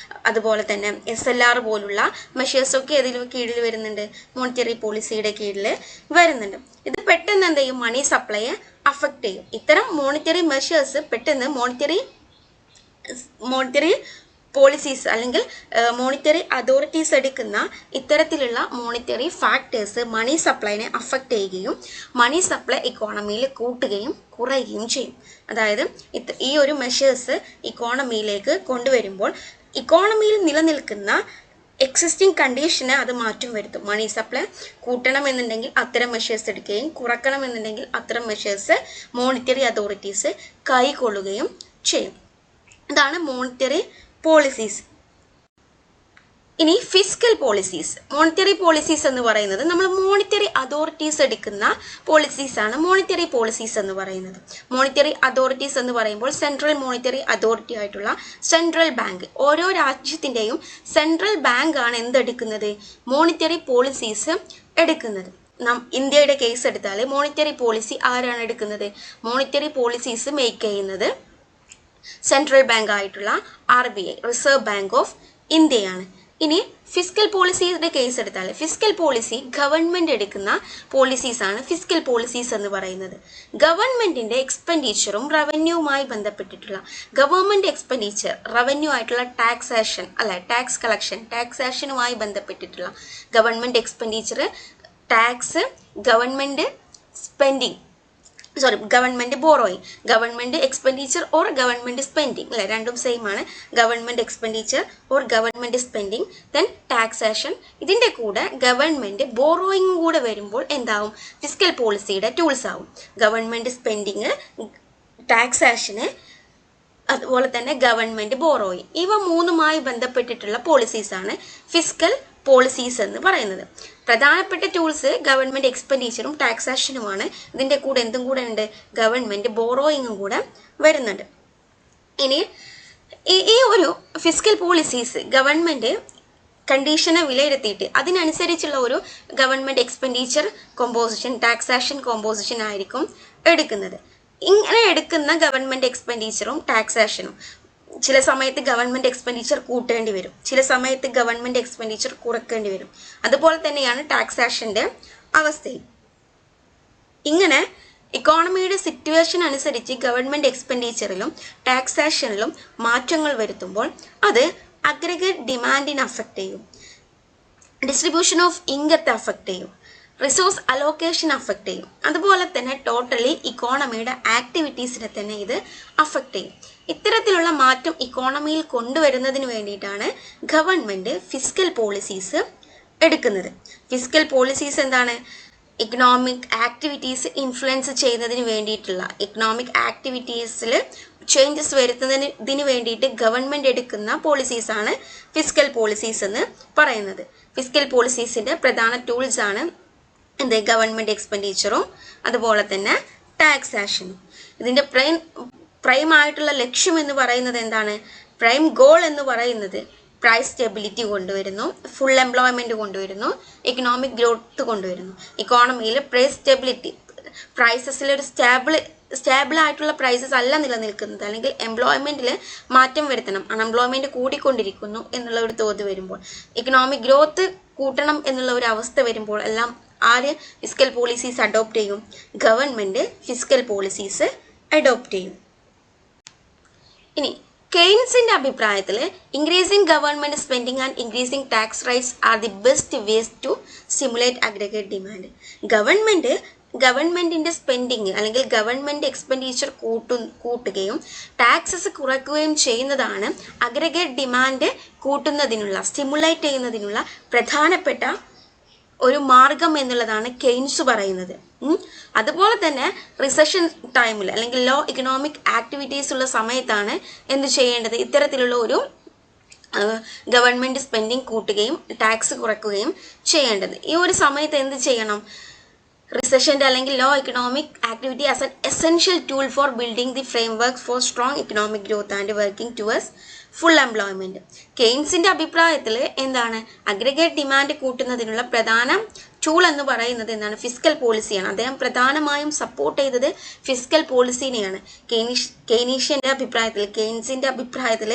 Speaker 2: അതുപോലെ തന്നെ SLR പോലുള്ള മെഷേഴ്സൊക്കെ ഇതിന് കീഴിൽ വരുന്നുണ്ട്, മോണിറ്ററി പോളിസിയുടെ കീഴിൽ വരുന്നുണ്ട്. ഇത് പെട്ടെന്ന് എന്ത് ചെയ്യും, മണി സപ്ലൈയെ അഫക്റ്റ് ചെയ്യും. ഇത്തരം മോണിറ്ററി മെഷേഴ്സ് പെട്ടെന്ന് മോണിറ്ററി പോളിസീസ് അല്ലെങ്കിൽ മോണിറ്ററി അതോറിറ്റീസ് എടുക്കുന്ന ഇത്തരത്തിലുള്ള മോണിറ്ററി ഫാക്ടേഴ്സ് മണി സപ്ലൈനെ അഫക്റ്റ് ചെയ്യുകയും മണി സപ്ലൈ ഇക്കോണമിയിൽ കൂട്ടുകയും കുറയുകയും ചെയ്യും. അതായത് ഈ ഒരു മെഷേഴ്സ് ഇക്കോണമിയിലേക്ക് കൊണ്ടുവരുമ്പോൾ ഇക്കോണമിയിൽ നിലനിൽക്കുന്ന എക്സിസ്റ്റിംഗ് കണ്ടീഷന് അത് മാറ്റം വരുത്തും. മണി സപ്ലൈ കൂട്ടണമെന്നുണ്ടെങ്കിൽ അത്തരം മെഷേഴ്സ് എടുക്കുകയും കുറക്കണമെന്നുണ്ടെങ്കിൽ അത്തരം മെഷേഴ്സ് മോണിറ്ററി അതോറിറ്റീസ് കൈക്കൊള്ളുകയും ചെയ്യും. ഇതാണ് മോണിറ്ററി പോളിസീസ്. ഇനി ഫിസ്ക്കൽ പോളിസീസ്. മോണിറ്ററി പോളിസീസ് എന്ന് പറയുന്നത് നമ്മൾ മോണിറ്ററി അതോറിറ്റീസ് എടുക്കുന്ന പോളിസീസ് ആണ് മോണിറ്ററി പോളിസീസ് എന്ന് പറയുന്നത്. മോണിറ്ററി അതോറിറ്റീസ് എന്ന് പറയുമ്പോൾ സെൻട്രൽ മോണിറ്ററി അതോറിറ്റി ആയിട്ടുള്ള സെൻട്രൽ ബാങ്ക്, ഓരോ രാജ്യത്തിൻ്റെയും സെൻട്രൽ ബാങ്ക് ആണ് എന്തെടുക്കുന്നത്, മോണിറ്ററി പോളിസീസ് എടുക്കുന്നത്. ഇന്ത്യയുടെ കേസ് എടുത്താൽ മോണിറ്ററി പോളിസി ആരാണ് എടുക്കുന്നത്, മോണിറ്ററി പോളിസീസ് മേക്ക് ചെയ്യുന്നത് സെൻട്രൽ ബാങ്ക് ആയിട്ടുള്ള RBI, റിസർവ് ബാങ്ക് ഓഫ് ഇന്ത്യയാണ്. ഇനി ഫിസ്ക്കൽ പോളിസിയുടെ കേസ് എടുത്താൽ ഫിസ്ക്കൽ പോളിസി ഗവൺമെന്റ് എടുക്കുന്ന പോളിസീസ് ആണ് ഫിസ്ക്കൽ പോളിസീസ് എന്ന് പറയുന്നത്. ഗവൺമെന്റിന്റെ എക്സ്പെൻഡിച്ചറും റവന്യൂവുമായി ബന്ധപ്പെട്ടിട്ടുള്ള, ഗവൺമെന്റ് എക്സ്പെൻഡിച്ചർ റവന്യൂ ആയിട്ടുള്ള ടാക്സേഷൻ അല്ലെ, ടാക്സ് കളക്ഷൻ, ടാക്സേഷനുമായി ബന്ധപ്പെട്ടിട്ടുള്ള government expenditure, tax, government spending, government borrowing, government expenditure or government spending അല്ലെ, രണ്ടും സെയിം ആണ്. Government expenditure or government spending, then taxation. ഇതിന്റെ കൂടെ ഗവൺമെന്റ് ബോറോയിങ് കൂടെ വരുമ്പോൾ എന്താവും, ഫിസ്ക്കൽ പോളിസിയുടെ ടൂൾസ് ആവും. ഗവൺമെന്റ് സ്പെൻഡിങ്, ടാക്സേഷന്, അതുപോലെ തന്നെ ഗവൺമെന്റ് ബോറോയിങ്, ഇവ മൂന്നുമായി ബന്ധപ്പെട്ടിട്ടുള്ള പോളിസീസ് ആണ് ഫിസ്ക്കൽ പോളിസീസ് എന്ന് പറയുന്നത്. പ്രധാനപ്പെട്ട ടൂൾസ് ഗവൺമെന്റ് എക്സ്പെൻഡിച്ചറും ടാക്സേഷനുമാണ്. ഇതിന്റെ കൂടെ എന്തും കൂടെ ഉണ്ട്, ഗവൺമെന്റ് ബോറോയിങ്ങും കൂടെ വരുന്നുണ്ട്. ഇനി ഈ ഒരു ഫിസ്ക്കൽ പോളിസീസ് ഗവൺമെന്റ് കണ്ടീഷനെ വിലയിരുത്തിയിട്ട് അതിനനുസരിച്ചുള്ള ഒരു government expenditure composition, taxation composition ആയിരിക്കും എടുക്കുന്നത്. ഇങ്ങനെ എടുക്കുന്ന ഗവൺമെന്റ് എക്സ്പെൻഡിച്ചറും ടാക്സേഷനും ചില സമയത്ത് ഗവൺമെന്റ് എക്സ്പെൻഡിച്ചർ കൂട്ടേണ്ടി വരും, ചില സമയത്ത് ഗവൺമെന്റ് എക്സ്പെൻഡിച്ചർ കുറക്കേണ്ടി വരും. അതുപോലെ തന്നെയാണ് ടാക്സേഷന്റെ അവസ്ഥയും. ഇങ്ങനെ ഇക്കോണമിയുടെ സിറ്റുവേഷൻ അനുസരിച്ച് ഗവൺമെന്റ് എക്സ്പെൻഡിച്ചറിലും ടാക്സേഷനിലും മാറ്റങ്ങൾ വരുത്തുമ്പോൾ അത് അഗ്രിഗേറ്റ് ഡിമാൻഡിനെ അഫക്റ്റ് ചെയ്യും, ഡിസ്ട്രിബ്യൂഷൻ ഓഫ് ഇൻകത്തെ അഫക്റ്റ് ചെയ്യും, റിസോഴ്സ് അലോക്കേഷൻ അഫക്റ്റ് ചെയ്യും. അതുപോലെ തന്നെ ടോട്ടലി ഇക്കോണമിയുടെ ആക്ടിവിറ്റീസിനെ തന്നെ ഇത് അഫക്റ്റ് ചെയ്യും. ഇത്തരത്തിലുള്ള മാറ്റം ഇക്കോണമിയിൽ കൊണ്ടുവരുന്നതിന് വേണ്ടിയിട്ടാണ് ഗവൺമെന്റ് ഫിസ്ക്കൽ പോളിസീസ് എടുക്കുന്നത്. ഫിസ്ക്കൽ പോളിസീസ് എന്താണ്? ഇക്കണോമിക് ആക്ടിവിറ്റീസ് ഇൻഫ്ലുവൻസ് ചെയ്യുന്നതിന് വേണ്ടിയിട്ടുള്ള, ഇക്കണോമിക് ആക്ടിവിറ്റീസിൽ ചേഞ്ചസ് വരുത്തുന്നതിന് വേണ്ടിയിട്ട് ഗവൺമെൻറ് എടുക്കുന്ന പോളിസീസാണ് ഫിസ്ക്കൽ പോളിസീസ് എന്ന് പറയുന്നത്. ഫിസ്ക്കൽ പോളിസീസിൻ്റെ പ്രധാന ടൂൾസ് ആണ് എന്ത്? ഗവൺമെൻറ് എക്സ്പെൻഡിച്ചറും അതുപോലെ തന്നെ ടാക്സാഷനും. ഇതിൻ്റെ പ്രൈം ആയിട്ടുള്ള ലക്ഷ്യം എന്ന് പറയുന്നത് എന്താണ്? പ്രൈം ഗോൾ എന്ന് പറയുന്നത് പ്രൈസ് സ്റ്റെബിലിറ്റി കൊണ്ടുവരുന്നു, ഫുൾ എംപ്ലോയ്മെൻറ്റ് കൊണ്ടുവരുന്നു, ഇക്കണോമിക് ഗ്രോത്ത് കൊണ്ടുവരുന്നു. ഇക്കോണമിയിൽ പ്രൈസ് സ്റ്റെബിലിറ്റി, പ്രൈസസിലൊരു സ്റ്റേബിൾ ആയിട്ടുള്ള പ്രൈസസ് അല്ല നിലനിൽക്കുന്നത്, അല്ലെങ്കിൽ എംപ്ലോയ്മെൻറ്റിൽ മാറ്റം വരുത്തണം, അൺഎംപ്ലോയ്മെൻറ്റ് കൂടിക്കൊണ്ടിരിക്കുന്നു എന്നുള്ള ഒരു തോത് വരുമ്പോൾ, ഇക്കണോമിക് ഗ്രോത്ത് കൂട്ടണം എന്നുള്ള ഒരു അവസ്ഥ വരുമ്പോൾ എല്ലാം ആര് ഫിസ്ക്കൽ പോളിസീസ് അഡോപ്റ്റ് ചെയ്യും? ഗവൺമെൻറ് ഫിസ്ക്കൽ പോളിസീസ് അഡോപ്റ്റ് ചെയ്യും. ഇനി കെയ്ൻസിന്റെ അഭിപ്രായത്തിൽ increasing government spending and increasing tax rights are the best ways to stimulate aggregate demand. ഗവൺമെന്റിന്റെ സ്പെൻഡിങ് അല്ലെങ്കിൽ ഗവൺമെന്റ് എക്സ്പെൻഡിച്ചർ കൂട്ടുകയും ടാക്സസ് കുറയ്ക്കുകയും ചെയ്യുന്നതാണ് അഗ്രിഗേറ്റ് ഡിമാൻഡ് കൂട്ടുന്നതിനുള്ള, സ്റ്റിമുലേറ്റ് ചെയ്യുന്നതിനുള്ള പ്രധാനപ്പെട്ട ഒരു മാർഗം എന്നുള്ളതാണ് കെയ്ൻസ് പറയുന്നത്. അതുപോലെ തന്നെ റിസഷൻ ടൈമിൽ അല്ലെങ്കിൽ ലോ ഇക്കണോമിക് ആക്ടിവിറ്റീസ് ഉള്ള സമയത്താണ് എന്ത് ചെയ്യേണ്ടത്? ഇത്തരത്തിലുള്ള ഒരു ഗവൺമെന്റ് സ്പെൻഡിങ് കൂട്ടുകയും ടാക്സ് കുറയ്ക്കുകയും ചെയ്യേണ്ടത്. ഈ ഒരു സമയത്ത് എന്ത് ചെയ്യണം? റിസഷൻ്റെ അല്ലെങ്കിൽ low economic activity as an essential tool for building the framework for strong economic growth and working towards full employment. കെയ്ൻസിന്റെ അഭിപ്രായത്തിൽ എന്താണ്? അഗ്രിഗേറ്റ് ഡിമാൻഡ് കൂട്ടുന്നതിനുള്ള പ്രധാന ടൂൾ എന്ന് പറയുന്നത് എന്താണ്? ഫിസ്ക്കൽ പോളിസിയാണ്. അദ്ദേഹം പ്രധാനമായും സപ്പോർട്ട് ചെയ്തത് ഫിസ്ക്കൽ പോളിസിനെയാണ്. കെയ്ൻസിന്റെ അഭിപ്രായത്തിൽ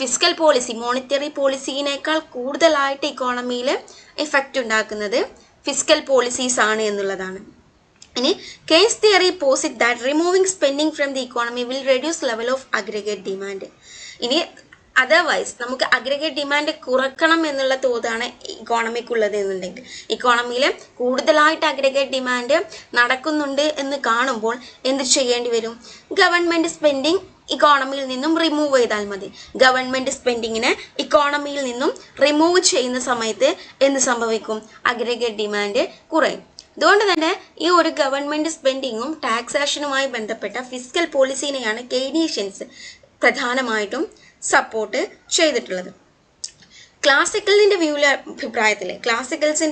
Speaker 2: ഫിസ്ക്കൽ പോളിസി മോണിറ്ററി പോളിസിനേക്കാൾ കൂടുതലായിട്ട് ഇക്കോണമിയിൽ എഫക്റ്റ് ഉണ്ടാക്കുന്നത് ഫിസ്ക്കൽ പോളിസീസ് ആണ് എന്നുള്ളതാണ്. ഇനി Keynes theory posit that removing spending from the economy will reduce level of aggregate demand. ഇനി അതർവൈസ് നമുക്ക് അഗ്രിഗേറ്റ് ഡിമാൻഡ് കുറക്കണം എന്നുള്ള തോതാണ് ഇക്കോണമിക്കുള്ളത് എന്നുണ്ടെങ്കിൽ, ഇക്കോണമിയിൽ കൂടുതലായിട്ട് അഗ്രിഗേറ്റ് ഡിമാൻഡ് നടക്കുന്നുണ്ട് എന്ന് കാണുമ്പോൾ എന്ത് ചെയ്യേണ്ടി വരും? ഗവൺമെൻറ് സ്പെൻഡിങ് ഇക്കോണമിയിൽ നിന്നും റിമൂവ് ചെയ്താൽ മതി. ഗവൺമെൻറ് സ്പെൻഡിങ്ങിനെ ഇക്കോണമിയിൽ നിന്നും റിമൂവ് ചെയ്യുന്ന സമയത്ത് എന്ത് സംഭവിക്കും? അഗ്രിഗേറ്റ് ഡിമാൻഡ് കുറയും. അതുകൊണ്ട് തന്നെ ഈ ഒരു ഗവൺമെൻറ് സ്പെൻഡിങ്ങും ടാക്സേഷനുമായി ബന്ധപ്പെട്ട ഫിസ്ക്കൽ പോളിസിനെയാണ് കെയ്നീഷ്യൻസ് പ്രധാനമായിട്ടും സപ്പോർട്ട് ചെയ്തിട്ടുള്ളത്. ക്ലാസിക്കൽസിന്റെ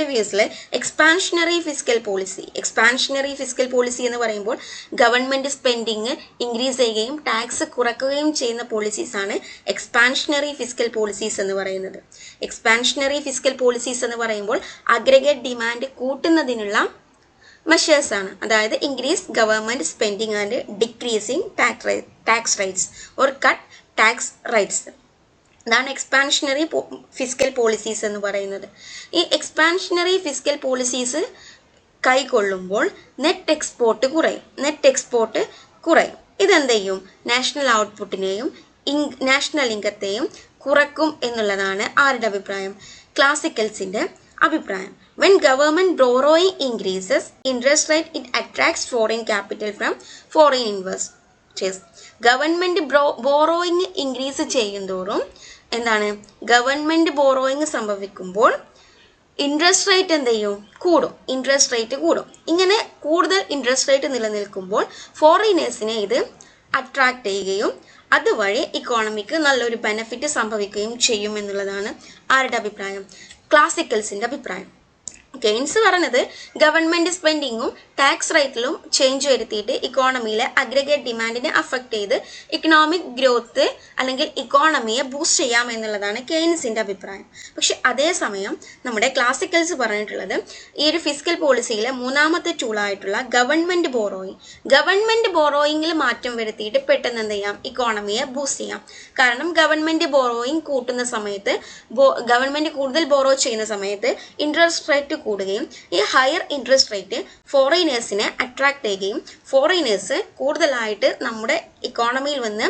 Speaker 2: വ്യൂസിൽ എക്സ്പാൻഷനറി ഫിസ്ക്കൽ പോളിസി എന്ന് പറയുമ്പോൾ ഗവൺമെന്റ് സ്പെൻഡിങ് ഇൻക്രീസ് ചെയ്യുകയും ടാക്സ് കുറയ്ക്കുകയും ചെയ്യുന്ന പോളിസീസ് ആണ് എക്സ്പാൻഷനറി ഫിസ്ക്കൽ പോളിസീസ് എന്ന് പറയുന്നത്. എക്സ്പാൻഷനറി ഫിസ്ക്കൽ പോളിസീസ് എന്ന് പറയുമ്പോൾ അഗ്രിഗേറ്റ് ഡിമാൻഡ് കൂട്ടുന്നതിനുള്ള മെഷേഴ്സ് ആണ്. അതായത് increase government spending and decreasing tax rates or cut tax rates. ഇതാണ് എക്സ്പാൻഷനറി ഫിസ്ക്കൽ പോളിസീസ് എന്ന് പറയുന്നത്. ഈ എക്സ്പാൻഷനറി ഫിസ്ക്കൽ പോളിസീസ് കൈക്കൊള്ളുമ്പോൾ നെറ്റ് എക്സ്പോർട്ട് കുറയും. ഇതെന്ത് ചെയ്യും? നാഷണൽ ഔട്ട്പുട്ടിനെയും നാഷണൽ ഇൻകത്തെയും കുറക്കും എന്നുള്ളതാണ് ആരുടെ അഭിപ്രായം? ക്ലാസിക്കൽസിന്റെ അഭിപ്രായം. When government borrowing increases interest rate, it attracts foreign capital from foreign investors. Government borrowing increase ചെയ്യുന്തോറും എന്താണ്? ഗവൺമെന്റ് ബോറോയിങ് സംഭവിക്കുമ്പോൾ ഇൻട്രസ്റ്റ് റേറ്റ് എന്ത് ചെയ്യും? കൂടും. ഇങ്ങനെ കൂടുതൽ ഇൻട്രസ്റ്റ് റേറ്റ് നിലനിൽക്കുമ്പോൾ ഫോറിനേഴ്സിനെ ഇത് അട്രാക്ട് ചെയ്യുകയും അതുവഴി ഇക്കോണമിക്ക് നല്ലൊരു ബെനിഫിറ്റ് സംഭവിക്കുകയും ചെയ്യും എന്നുള്ളതാണ് ആരുടെ അഭിപ്രായം? ക്ലാസിക്കൽസിന്റെ അഭിപ്രായം. കെയ്ൻസ് പറഞ്ഞത് ഗവൺമെന്റ് സ്പെൻഡിങ്ങും ടാക്സ് റേറ്റിലും ചേഞ്ച് വരുത്തിയിട്ട് ഇക്കോണമിയിലെ അഗ്രിഗേറ്റ് ഡിമാൻഡിനെ അഫക്റ്റ് ചെയ്ത് ഇക്കണോമിക് ഗ്രോത്ത് അല്ലെങ്കിൽ ഇക്കോണമിയെ ബൂസ്റ്റ് ചെയ്യാം എന്നുള്ളതാണ് കെയ്ൻസിന്റെ അഭിപ്രായം. പക്ഷെ അതേസമയം നമ്മുടെ ക്ലാസിക്കൽസ് പറഞ്ഞിട്ടുള്ളത് ഈ ഒരു ഫിസ്ക്കൽ പോളിസിയിലെ മൂന്നാമത്തെ ടൂളായിട്ടുള്ള ഗവൺമെന്റ് ബോറോയിങ്ങിൽ മാറ്റം വരുത്തിയിട്ട് പെട്ടെന്ന് എന്ത് ചെയ്യാം? ഇക്കോണമിയെ ബൂസ്റ്റ് ചെയ്യാം. കാരണം ഗവൺമെന്റ് ബോറോയിങ് കൂട്ടുന്ന സമയത്ത്, ഗവൺമെന്റ് കൂടുതൽ ബോറോ ചെയ്യുന്ന സമയത്ത് ഇൻട്രസ്റ്റ് റേറ്റ് കൂടുകയും ഈ ഹയർ ഇൻട്രസ്റ്റ് റേറ്റ് ഫോറിനേഴ്സിനെ അട്രാക്ട് ചെയ്യുകയും ഫോറിനേഴ്സ് കൂടുതലായിട്ട് നമ്മുടെ ഇക്കോണമിയിൽ വന്ന്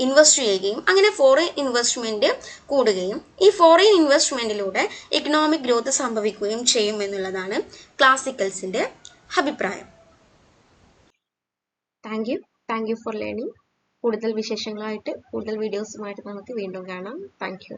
Speaker 2: ഇൻവെസ്റ്റ് ചെയ്യുകയും അങ്ങനെ ഫോറിൻ ഇൻവെസ്റ്റ്മെന്റ് കൂടുകയും ഈ ഫോറിൻ ഇൻവെസ്റ്റ്മെന്റിലൂടെ ഇക്കണോമിക് ഗ്രോത്ത് സംഭവിക്കുകയും ചെയ്യും എന്നുള്ളതാണ് ക്ലാസിക്കൽസിന്റെ അഭിപ്രായം. Thank you for learning. കൂടുതൽ വിശേഷങ്ങളായിട്ട് കൂടുതൽ വീഡിയോസുമായിട്ട് നമുക്ക് വീണ്ടും കാണാം. Thank you.